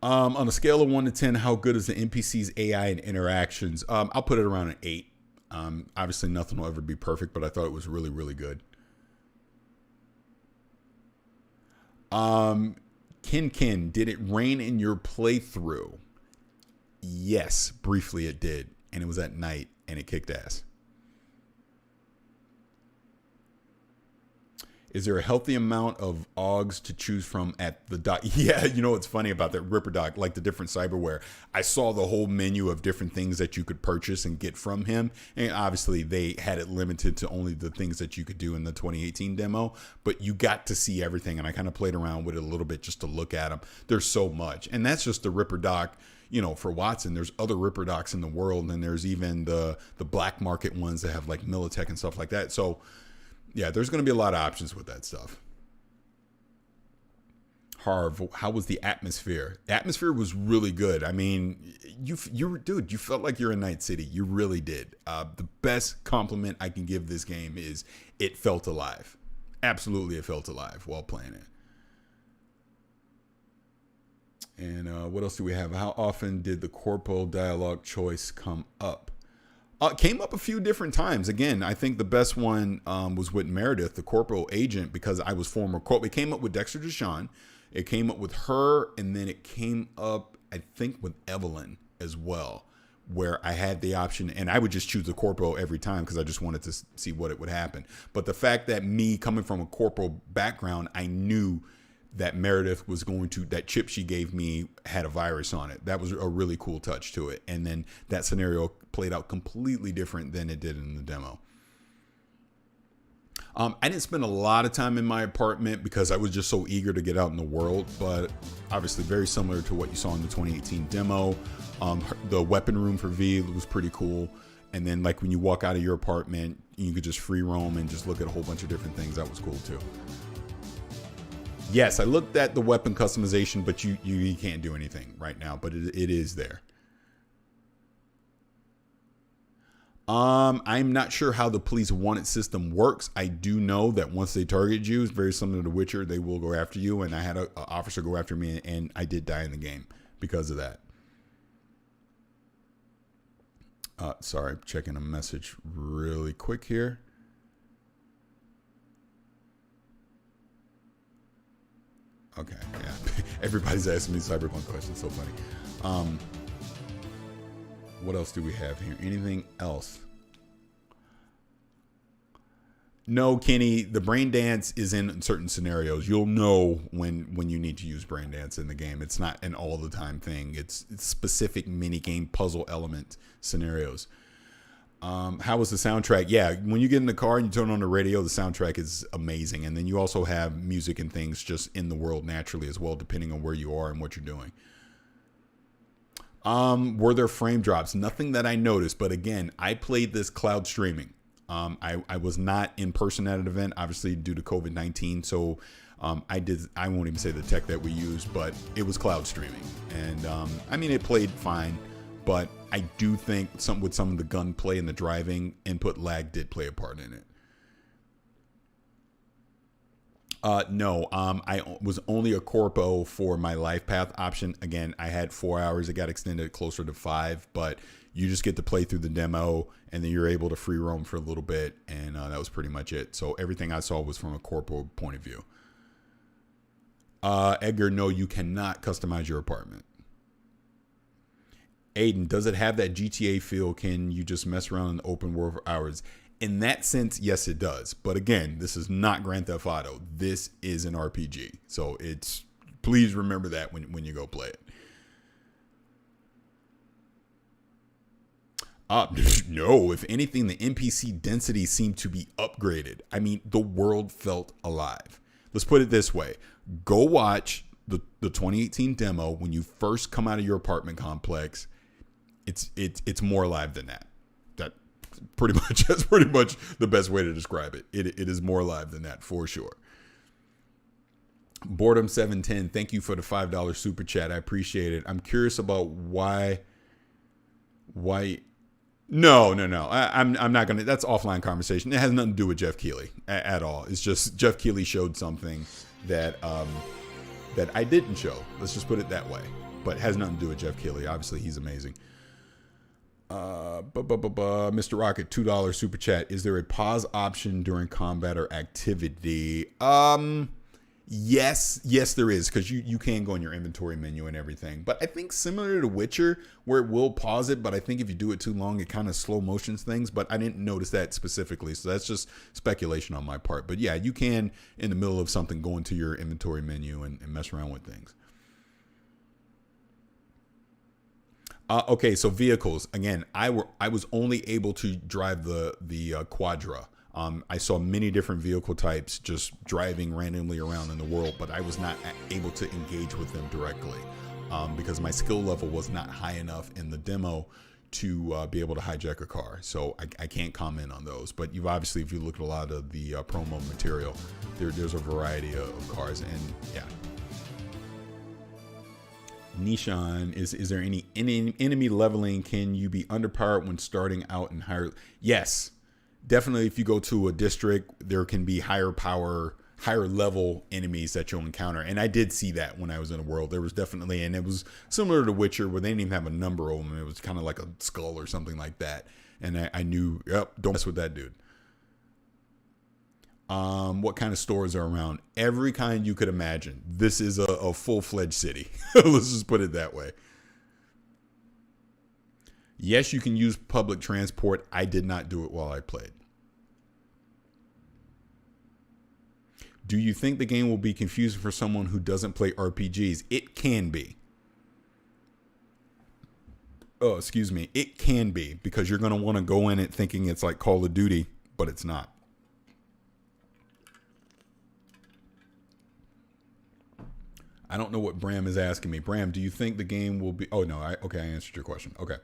On a scale of 1 to 10, how good is the NPC's AI and interactions? I'll put it around an 8. Obviously, nothing will ever be perfect, but I thought it was really, really good. Kin, did it rain in your playthrough? Yes, briefly it did. And it was at night, and it kicked ass. Is there a healthy amount of AUGs to choose from at the dock? Yeah, you know what's funny about that Ripper dock, like the different cyberware. I saw the whole menu of different things that you could purchase and get from him. And obviously they had it limited to only the things that you could do in the 2018 demo. But you got to see everything. And I kind of played around with it a little bit just to look at them. There's so much. And that's just the Ripper dock. You know, for Watson, there's other Ripper docks in the world. And there's even the black market ones that have like Militech and stuff like that. So yeah, there's going to be a lot of options with that stuff. Harv, how was the atmosphere? The atmosphere was really good. I mean, you felt like you're in Night City. You really did. The best compliment I can give this game is it felt alive. Absolutely, it felt alive while playing it. And what else do we have? How often did the Corpo dialogue choice come up? Came up a few different times. Again, I think the best one was with Meredith, the Corpo agent, because I was former Corpo. It came up with Dexter Deshawn. It came up with her, and then it came up, I think, with Evelyn as well, where I had the option, and I would just choose the Corpo every time because I just wanted to see what it would happen. But the fact that me coming from a Corpo background, I knew that Meredith was going to, that chip she gave me had a virus on it. That was a really cool touch to it. And then that scenario played out completely different than it did in the demo. I didn't spend a lot of time in my apartment because I was just so eager to get out in the world, but obviously very similar to what you saw in the 2018 demo. The weapon room for V was pretty cool. And then like when you walk out of your apartment, you could just free roam and just look at a whole bunch of different things. That was cool too. Yes, I looked at the weapon customization, but you can't do anything right now, but it is there. I'm not sure how the police wanted system works. I do know that once they target you, it's very similar to Witcher, they will go after you. And I had an officer go after me, and I did die in the game because of that. Sorry, I'm checking a message really quick here. Okay, yeah. Everybody's asking me Cyberpunk questions. So funny. What else do we have here? Anything else? No, Kenny, the brain dance is in certain scenarios. You'll know when you need to use brain dance in the game. It's not an all the time thing. It's specific mini game puzzle element scenarios. How was the soundtrack? Yeah, when you get in the car and you turn on the radio, the soundtrack is amazing. And then you also have music and things just in the world naturally as well, depending on where you are and what you're doing. Were there frame drops? Nothing that I noticed, but again, I played this cloud streaming. I was not in person at an event, obviously due to COVID-19. So I won't even say the tech that we used, but it was cloud streaming. And I mean, it played fine. But I do think with some of the gunplay and the driving, input lag did play a part in it. No, I was only a Corpo for my life path option. Again, I had 4 hours. It got extended closer to 5, but you just get to play through the demo, and then you're able to free roam for a little bit, and that was pretty much it. So everything I saw was from a Corpo point of view. Edgar, no, you cannot customize your apartment. Aiden, does it have that GTA feel? Can you just mess around in the open world for hours? In that sense, yes, it does. But again, this is not Grand Theft Auto. This is an RPG. So please remember that when you go play it. No, if anything, the NPC density seemed to be upgraded. I mean, the world felt alive. Let's put it this way. Go watch the 2018 demo when you first come out of your apartment complex. It's more alive than that. That's pretty much the best way to describe it. It is more alive than that for sure. Boredom 710, thank you for the $5 super chat. I appreciate it. I'm curious about why. No. I'm not gonna. That's offline conversation. It has nothing to do with Jeff Keighley at all. It's just Jeff Keighley showed something that I didn't show. Let's just put it that way. But it has nothing to do with Jeff Keighley. Obviously, he's amazing. Mr. Rocket, $2 super chat. Is there a pause option during combat or activity? Yes, there is, because you can go in your inventory menu and everything. But I think similar to Witcher, where it will pause it, but I think if you do it too long, it kind of slow motions things. But I didn't notice that specifically, so that's just speculation on my part. But yeah, you can, in the middle of something, go into your inventory menu and mess around with things. Okay, so vehicles. Again, I was only able to drive the Quadra. I saw many different vehicle types just driving randomly around in the world, but I was not able to engage with them directly because my skill level was not high enough in the demo to be able to hijack a car. So I can't comment on those. But you've obviously, if you look at a lot of the promo material, there's a variety of cars. And yeah. Nishan, is there any enemy leveling? Can you be underpowered when starting out in higher? Yes. Definitely, if you go to a district, there can be higher power, higher level enemies that you'll encounter. And I did see that when I was in the world. There was definitely, and it was similar to Witcher, where they didn't even have a number of them. It was kind of like a skull or something like that. And I knew, yep, don't mess with that dude. What kind of stores are around? Every kind you could imagine. This is a full-fledged city. Let's just put it that way. Yes, you can use public transport. I did not do it while I played. Do you think the game will be confusing for someone who doesn't play RPGs? It can be. Oh, excuse me. It can be, because you're going to want to go in it thinking it's like Call of Duty, but it's not. I don't know what Bram is asking me. Bram, do you think the game will be... Oh, no. I answered your question. Okay.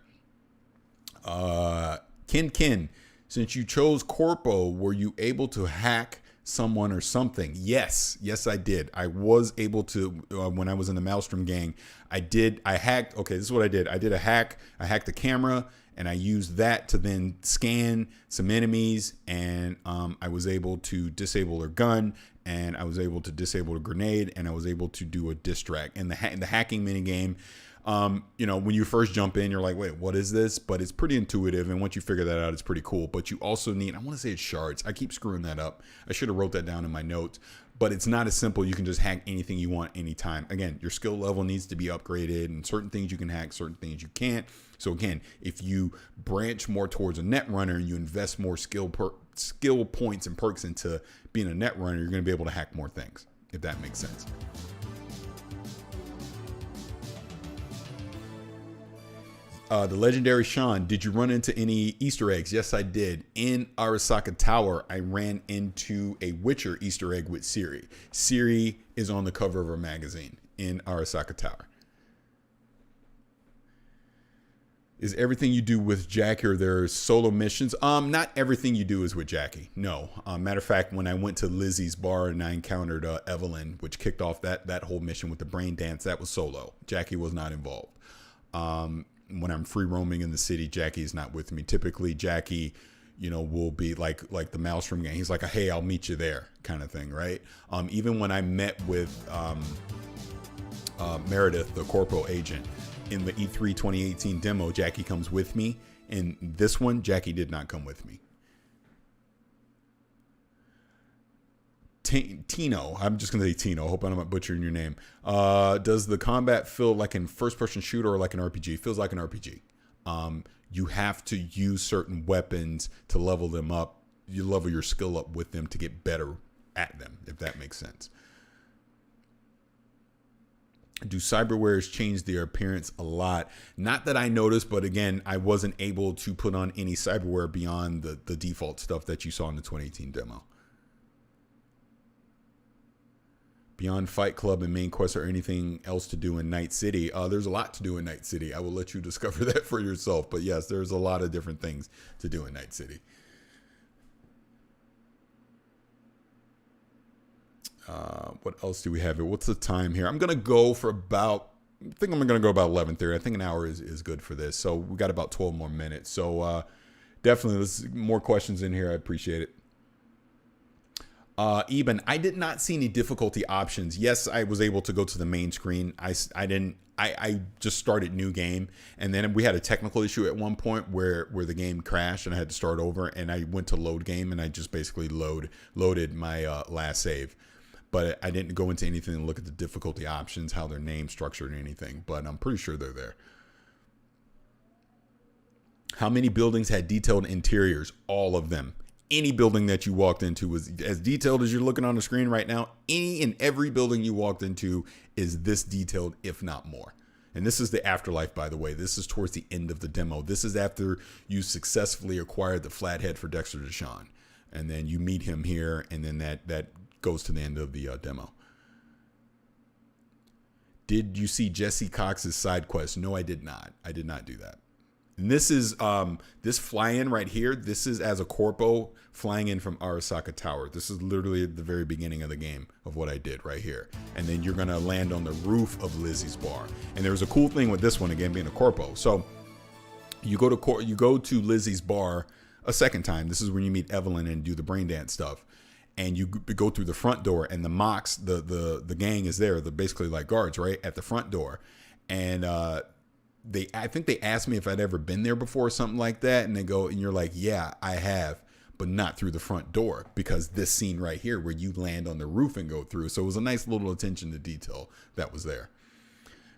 Ken, since you chose Corpo, were you able to hack someone or something? Yes, I did. I was able to, when I was in the Maelstrom gang, I hacked. Okay, this is what I did. I did a hack. I hacked the camera, and I used that to then scan some enemies, and I was able to disable their gun, and I was able to disable a grenade, and I was able to do a distract. And the hacking minigame, when you first jump in, you're like, wait, what is this? But it's pretty intuitive. And once you figure that out, it's pretty cool. But you also need, I want to say it's shards. I keep screwing that up. I should have wrote that down in my notes. But it's not as simple. You can just hack anything you want anytime. Again, your skill level needs to be upgraded, and certain things you can hack, certain things you can't. So again, if you branch more towards a net runner and you invest more skill points and perks into being a net runner, you're going to be able to hack more things, if that makes sense. The legendary Sean, did you run into any Easter eggs? Yes, I did. In Arasaka Tower, I ran into a Witcher Easter egg with Ciri. Ciri is on the cover of her magazine in Arasaka Tower. Is everything you do with Jackie, or there are solo missions? Not everything you do is with Jackie. No. Matter of fact, when I went to Lizzie's bar and I encountered Evelyn, which kicked off that whole mission with the brain dance, that was solo. Jackie was not involved. When I'm free roaming in the city, Jackie is not with me. Typically, Jackie, will be like the Maelstrom gang. He's like, hey, I'll meet you there kind of thing, right? Even when I met with Meredith, the Corpo agent, in the E3 2018 demo, Jackie comes with me. In this one, Jackie did not come with me. Tino, I'm just gonna say Tino. Hope I'm not butchering your name. Does the combat feel like a first-person shooter or like an RPG? It feels like an RPG. You have to use certain weapons to level them up. You level your skill up with them to get better at them, if that makes sense. Do cyberwares change their appearance a lot? Not that I noticed, but again, I wasn't able to put on any cyberware beyond the default stuff that you saw in the 2018 demo. Beyond Fight Club and main quest or anything else to do in Night City, there's a lot to do in Night City. I will let you discover that for yourself. But yes, there's a lot of different things to do in Night City. What else do we have here? What's the time here? I'm going to go for about, I think I'm going to go about 11:30. I think an hour is good for this. So we got about 12 more minutes. So definitely, there's more questions in here. I appreciate it. Eben, I did not see any difficulty options. Yes, I was able to go to the main screen. I just started new game, and then we had a technical issue at one point where the game crashed and I had to start over, and I went to load game and I just basically loaded my last save. But I didn't go into anything and look at the difficulty options, how they're named, structured, or anything. But I'm pretty sure they're there. How many buildings had detailed interiors? All of them. Any building that you walked into was as detailed as you're looking on the screen right now. Any and every building you walked into is this detailed, if not more. And this is the afterlife, by the way. This is towards the end of the demo. This is after you successfully acquired the flathead for Dexter Deshawn. And then you meet him here, and then that goes to the end of the demo. Did you see Jesse Cox's side quest? No, I did not. I did not do that. And this is this fly-in right here. This is as a Corpo flying in from Arasaka Tower. This is literally at the very beginning of the game of what I did right here. And then you're gonna land on the roof of Lizzie's bar. And there's a cool thing with this one, again, being a Corpo. So you go to Lizzie's bar a second time. This is when you meet Evelyn and do the brain dance stuff. And you go through the front door, and the mocks, the gang is there. They're basically like guards, right, at the front door. And I think they asked me if I'd ever been there before or something like that. And they go, and you're like, yeah, I have, but not through the front door, because this scene right here where you land on the roof and go through. So it was a nice little attention to detail that was there.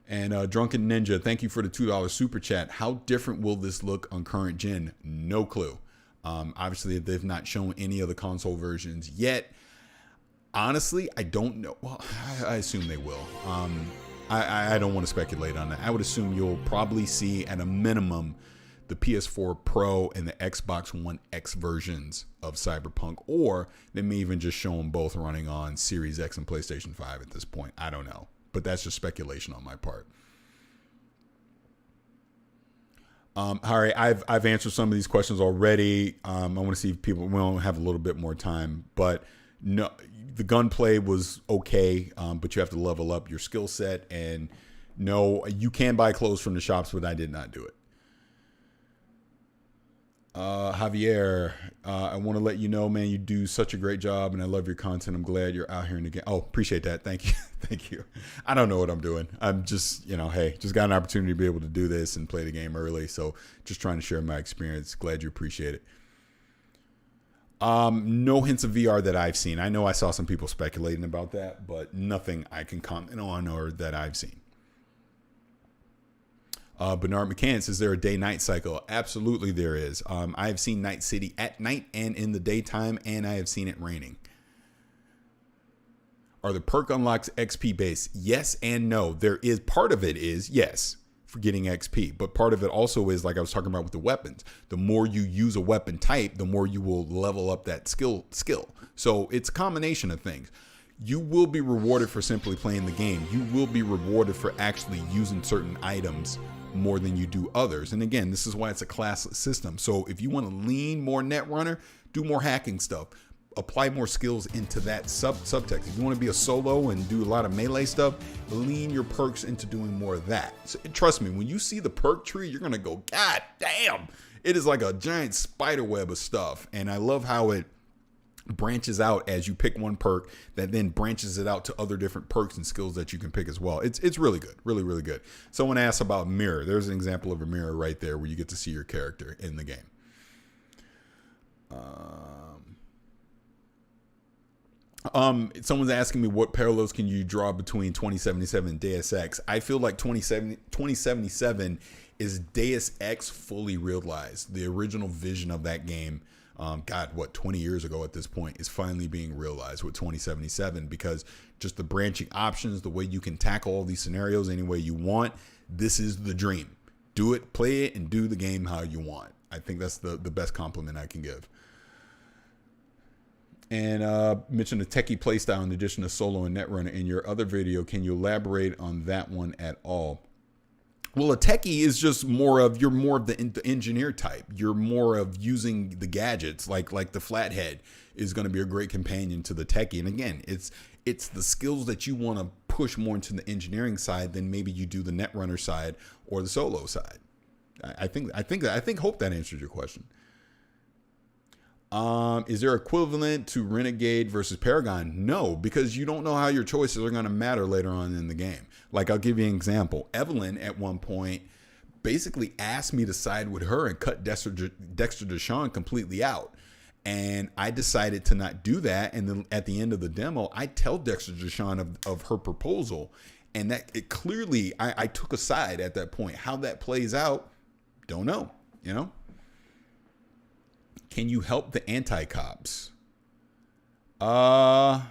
And Drunken Ninja, thank you for the $2 super chat. How different will this look on current gen? No clue. Obviously, they've not shown any of the console versions yet. Honestly, I don't know. Well, I assume they will. I don't want to speculate on that. I would assume you'll probably see at a minimum the PS4 Pro and the Xbox One X versions of Cyberpunk, or they may even just show them both running on Series X and PlayStation 5 at this point. I don't know, but that's just speculation on my part. All right, I've answered some of these questions already. I want to see if we don't have a little bit more time, but no, the gunplay was okay, but you have to level up your skill set. And no, you can buy clothes from the shops, but I did not do it. Javier, I want to let you know, man, you do such a great job, and I love your content. I'm glad you're out here in the game. Oh, appreciate that. Thank you. Thank you. I don't know what I'm doing. I'm just, hey, just got an opportunity to be able to do this and play the game early. So just trying to share my experience. Glad you appreciate it. No hints of VR that I've seen. I know I saw some people speculating about that, but nothing I can comment on or that I've seen. Bernard McCann, is there a day-night cycle? Absolutely there is. I have seen Night City at night and in the daytime, and I have seen it raining. Are the perk unlocks XP based? Yes and no. There is, part of it is, yes, for getting XP, but part of it also is, like I was talking about with the weapons. The more you use a weapon type, the more you will level up that skill. So it's a combination of things. You will be rewarded for simply playing the game. You will be rewarded for actually using certain items more than you do others. And again, this is why it's a classless system. So if you want to lean more Netrunner, do more hacking stuff. Apply more skills into that subtext. If you want to be a solo and do a lot of melee stuff, lean your perks into doing more of that. So, trust me, when you see the perk tree, you're going to go, God damn, it is like a giant spider web of stuff. And I love how it branches out as you pick one perk that then branches it out to other different perks and skills that you can pick as well. It's really good. Really, really good. Someone asked about mirror. There's an example of a mirror right there where you get to see your character in the game. Someone's asking me what parallels can you draw between 2077 and Deus Ex. I feel like 2077 is Deus Ex fully realized. The original vision of that game God, what, 20 years ago at this point, is finally being realized with 2077, because just the branching options, the way you can tackle all these scenarios any way you want, this is the dream. Do it, play it, and do the game how you want. I think that's the best compliment I can give. And mention the techie playstyle in addition to solo and netrunner in your other video. Can you elaborate on that one at all? Well, a techie is just you're more of the engineer type. You're more of using the gadgets, like the flathead is going to be a great companion to the techie. And again, it's the skills that you want to push more into the engineering side than maybe you do the netrunner side or the solo side. Hope that answered your question. Is there equivalent to Renegade versus Paragon? No, because you don't know how your choices are going to matter later on in the game. Like, I'll give you an example. Evelyn at one point basically asked me to side with her and cut Dexter Deshawn completely out. And I decided to not do that. And then at the end of the demo, I tell Dexter Deshawn of her proposal. And that it clearly, I took a side at that point. How that plays out, don't know, you know? Can you help the anti-cops? I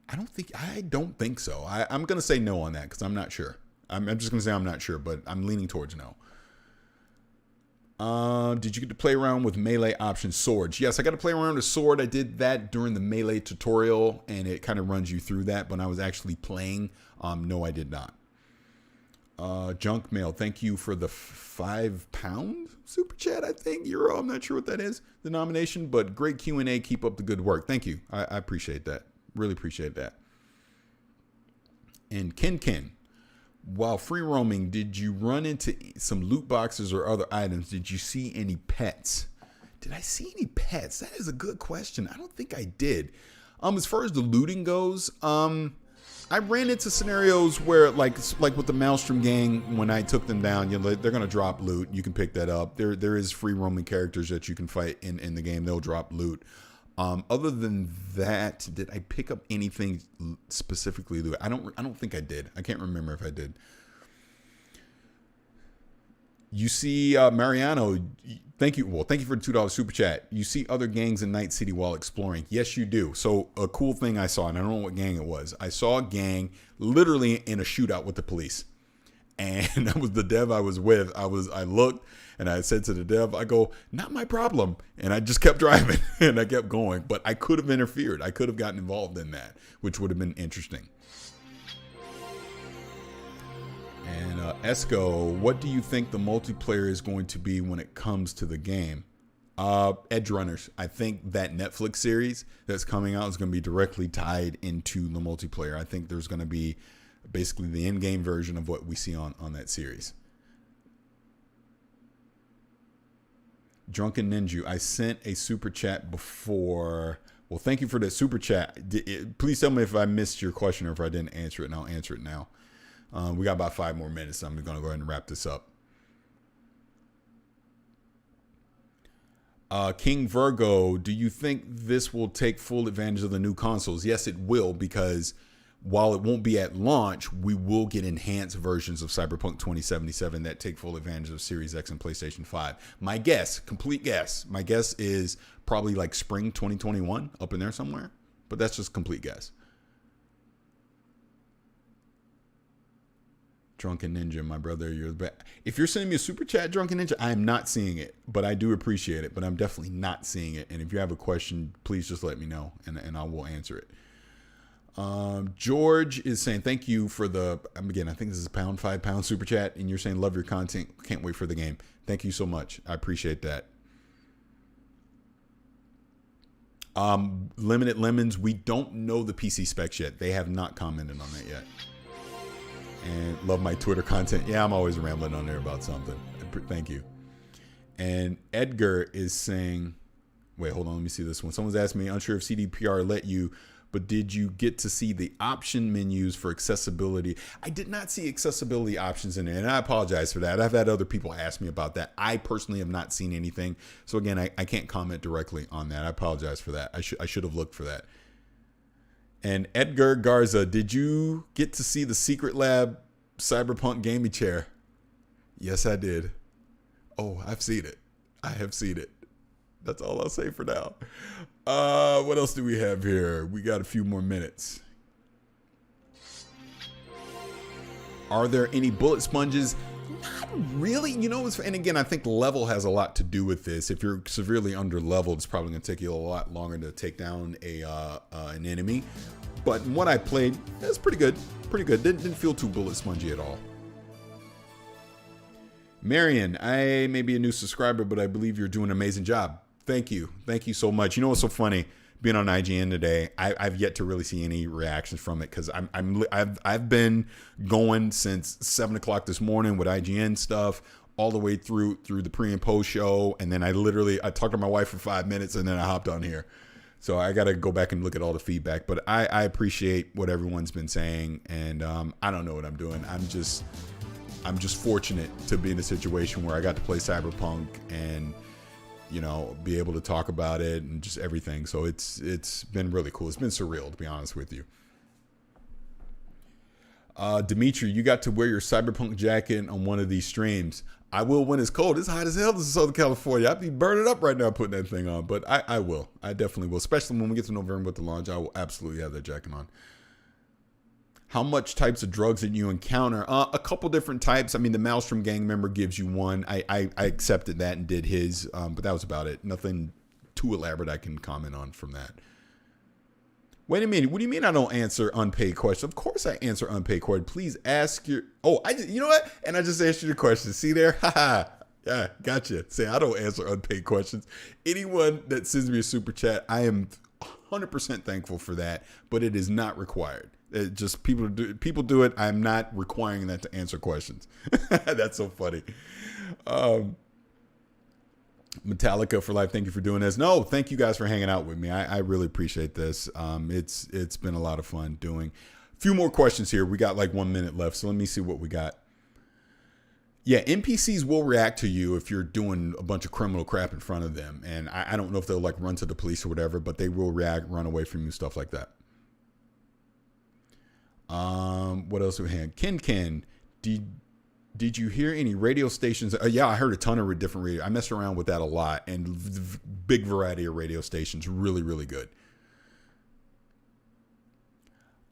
don't think so. I'm going to say no on that because I'm not sure. I'm just going to say I'm not sure, but I'm leaning towards no. Did you get to play around with melee options swords? Yes, I got to play around with sword. I did that during the melee tutorial, and it kind of runs you through that. But when I was actually playing, no, I did not. Junk Mail, thank you for the £5 super chat. I think euro. I'm not sure what that is, the nomination, but great Q&A. Keep up the good work. Thank you. I appreciate that. Really appreciate that. And Ken, while free roaming, did you run into some loot boxes or other items? Did you see any pets? Did I see any pets? That is a good question. I don't think I did. As far as the looting goes, I ran into scenarios where, like with the Maelstrom gang, when I took them down, they're gonna drop loot. You can pick that up. There is free roaming characters that you can fight in the game. They'll drop loot. Other than that, did I pick up anything specifically? I don't think I did. I can't remember if I did. You see, Mariano, thank you. Well, thank you for the $2 super chat. You see other gangs in Night City while exploring. Yes, you do. So a cool thing I saw, and I don't know what gang it was. I saw a gang literally in a shootout with the police. And that was the dev I was with. I looked and I said to the dev, I go, not my problem. And I just kept driving and I kept going. But I could have interfered. I could have gotten involved in that, which would have been interesting. And Esco, what do you think the multiplayer is going to be when it comes to the game? Edge Runners. I think that Netflix series that's coming out is going to be directly tied into the multiplayer. I think there's going to be basically the in-game version of what we see on that series. Drunken Ninja, I sent a super chat before. Well, thank you for that super chat. Please tell me if I missed your question or if I didn't answer it, and I'll answer it now. We got about 5 more minutes, so I'm going to go ahead and wrap this up. King Virgo, do you think this will take full advantage of the new consoles? Yes, it will, because while it won't be at launch, we will get enhanced versions of Cyberpunk 2077 that take full advantage of Series X and PlayStation 5. My guess, complete guess, my guess is probably like spring 2021, up in there somewhere. But that's just complete guess. Drunken Ninja, my brother, you're the best. If you're sending me a super chat, Drunken Ninja, I am not seeing it, but I do appreciate it. But I'm definitely not seeing it. And if you have a question, please just let me know, and I will answer it. George is saying thank you for the, again, I think this is a £5 super chat, and you're saying love your content, can't wait for the game. Thank you so much. I appreciate that. Limited Lemons, we don't know the PC specs yet. They have not commented on that yet. And love my Twitter content. Yeah, I'm always rambling on there about something. Thank you. And Edgar is saying, wait, hold on, let me see this one. Someone's asked me, unsure if CDPR let you, but did you get to see the option menus for accessibility? I did not see accessibility options in there, and I apologize for that. I've had other people ask me about that. I personally have not seen anything. So again, I can't comment directly on that. I apologize for that. I should have looked for that. And Edgar Garza, did you get to see the Secret Lab Cyberpunk gaming chair? Yes, I did. Oh, I've seen it. I have seen it. That's all I'll say for now. What else do we have here? We got a few more minutes. Are there any bullet sponges? Not really. You know, and again, I think level has a lot to do with this. If you're severely under leveled, it's probably going to take you a lot longer to take down an enemy. But what I played, it's pretty good. Pretty good. Didn't feel too bullet spongy at all. Marion, I may be a new subscriber, but I believe you're doing an amazing job. Thank you. Thank you so much. You know what's so funny? Being on IGN today, I've yet to really see any reactions from it because I've been going since 7 o'clock this morning with IGN stuff all the way through the pre and post show, and then I talked to my wife for 5 minutes and then I hopped on here. So I got to go back and look at all the feedback, but I appreciate what everyone's been saying, and I don't know what I'm doing. I'm just fortunate to be in a situation where I got to play Cyberpunk and, you know, be able to talk about it and just everything. So it's been really cool. It's been surreal, to be honest with you. Dimitri, you got to wear your Cyberpunk jacket on one of these streams. I will when it's cold. It's hot as hell. This is Southern California. I'd be burning up right now putting that thing on, but I will. I definitely will, especially when we get to November with the launch. I will absolutely have that jacket on. How much types of drugs did you encounter? A couple different types. I mean, the Maelstrom gang member gives you one. I accepted that and did his, but that was about it. Nothing too elaborate I can comment on from that. Wait a minute. What do you mean I don't answer unpaid questions? Of course I answer unpaid questions. Please ask your... Oh, you know what? And I just answered your question. See there? Haha. Yeah, gotcha. Say I don't answer unpaid questions. Anyone that sends me a super chat, I am 100% thankful for that, but it is not required. It just people do it. I'm not requiring that to answer questions. That's so funny. Metallica for life. Thank you for doing this. No, thank you guys for hanging out with me. I really appreciate this. It's been a lot of fun doing. A few more questions here. We got like 1 minute left, so let me see what we got. Yeah, NPCs will react to you if you're doing a bunch of criminal crap in front of them, and I don't know if they'll like run to the police or whatever, but they will react, run away from you, stuff like that. What else do we have? Ken, did you hear any radio stations? Yeah, I heard a ton of different radio. I messed around with that a lot, and big variety of radio stations. Really, really good.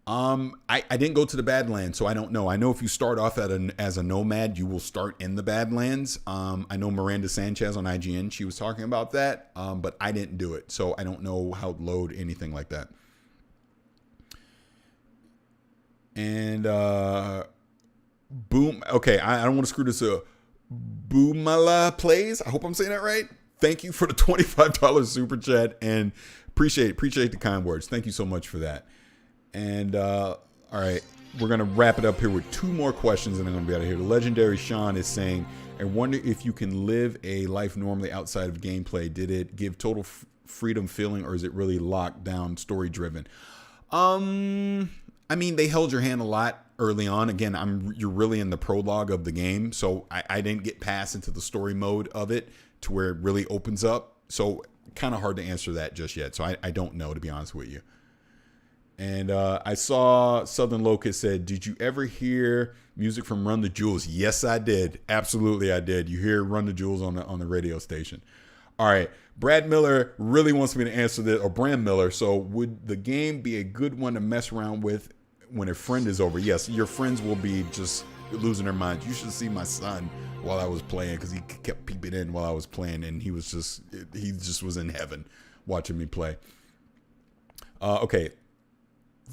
I didn't go to the Badlands, so I don't know. I know if you start off as a nomad, you will start in the Badlands. I know Miranda Sanchez on IGN, she was talking about that, but I didn't do it, so I don't know how to load anything like that. And boom. Okay, I don't want to screw this up. Boomala Plays. I hope I'm saying that right. Thank you for the $25 super chat and appreciate the kind words. Thank you so much for that. And all right, we're gonna wrap it up here with 2 more questions, and I'm gonna be out of here. The legendary Sean is saying, "I wonder if you can live a life normally outside of gameplay. Did it give total freedom feeling, or is it really locked down, story driven?" I mean, they held your hand a lot early on. Again, you're really in the prologue of the game, so I didn't get past into the story mode of it to where it really opens up. So kind of hard to answer that just yet. So I don't know, to be honest with you. And I saw Southern Locust said, "Did you ever hear music from Run the Jewels?" Yes, I did. Absolutely, I did. You hear Run the Jewels on the radio station. All right. Brad Miller really wants me to answer this, or Bram Miller. So would the game be a good one to mess around with when a friend is over? Yes, your friends will be just losing their minds. You should see my son while I was playing, because he kept peeping in while I was playing, and he just was in heaven watching me play. Okay.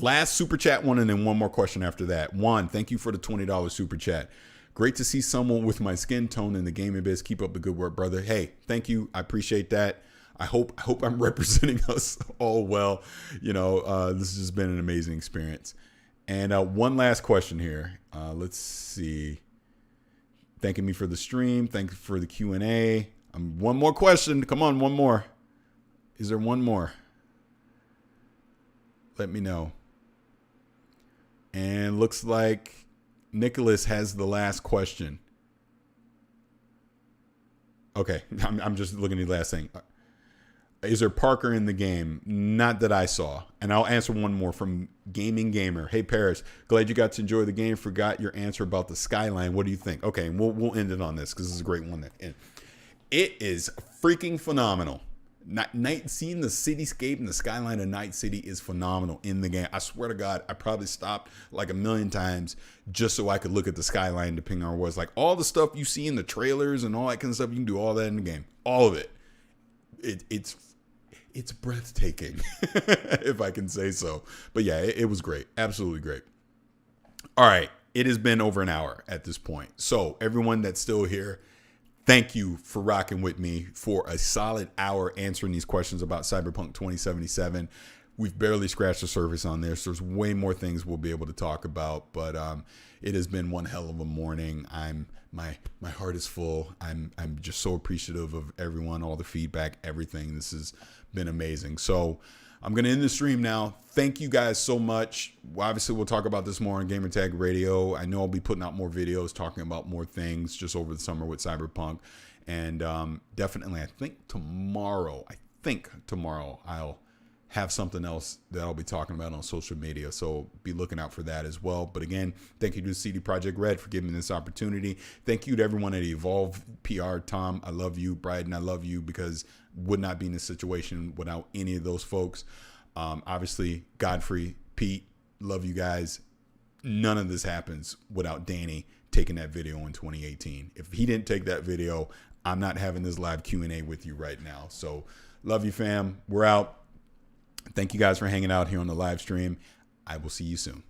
Last super chat one, and then one more question after that. Juan, thank you for the $20 super chat. Great to see someone with my skin tone in the gaming biz. Keep up the good work, brother. Hey, thank you. I appreciate that. I hope I'm representing us all well. You know, this has just been an amazing experience. And one last question here. Let's see. Thanking me for the stream. Thank you for the Q&A. One more question. Come on, one more. Is there one more? Let me know. And looks like Nicholas has the last question. Okay, I'm just looking at the last thing. Is there Parker in the game? Not that I saw. And I'll answer one more from Gaming Gamer. Hey, Paris, glad you got to enjoy the game. Forgot your answer about the skyline. What do you think? Okay, and we'll end it on this because this is a great one. It is freaking phenomenal. Seeing the cityscape and the skyline of Night City is phenomenal in the game. I swear to God, I probably stopped like a million times just so I could look at the skyline depending on where it's like all the stuff you see in the trailers and all that kind of stuff. You can do all that in the game, all of it. It's breathtaking, if I can say so. But yeah, it was great, absolutely great. All right, it has been over an hour at this point. So everyone that's still here, thank you for rocking with me for a solid hour answering these questions about Cyberpunk 2077. We've barely scratched the surface on this. There's way more things we'll be able to talk about, but it has been one hell of a morning. My heart is full. I'm just so appreciative of everyone, all the feedback, everything. This has been amazing. So I'm going to end the stream now. Thank you guys so much. Obviously, we'll talk about this more on Gamertag Radio. I know I'll be putting out more videos talking about more things just over the summer with Cyberpunk. And definitely, I think tomorrow I'll have something else that I'll be talking about on social media. So be looking out for that as well. But again, thank you to CD Projekt Red for giving me this opportunity. Thank you to everyone at Evolve PR. Tom, I love you. Bryden, I love you, because would not be in this situation without any of those folks. Obviously, Godfrey, Pete, love you guys. None of this happens without Danny taking that video in 2018. If he didn't take that video, I'm not having this live Q&A with you right now. So love you, fam. We're out. Thank you guys for hanging out here on the live stream. I will see you soon.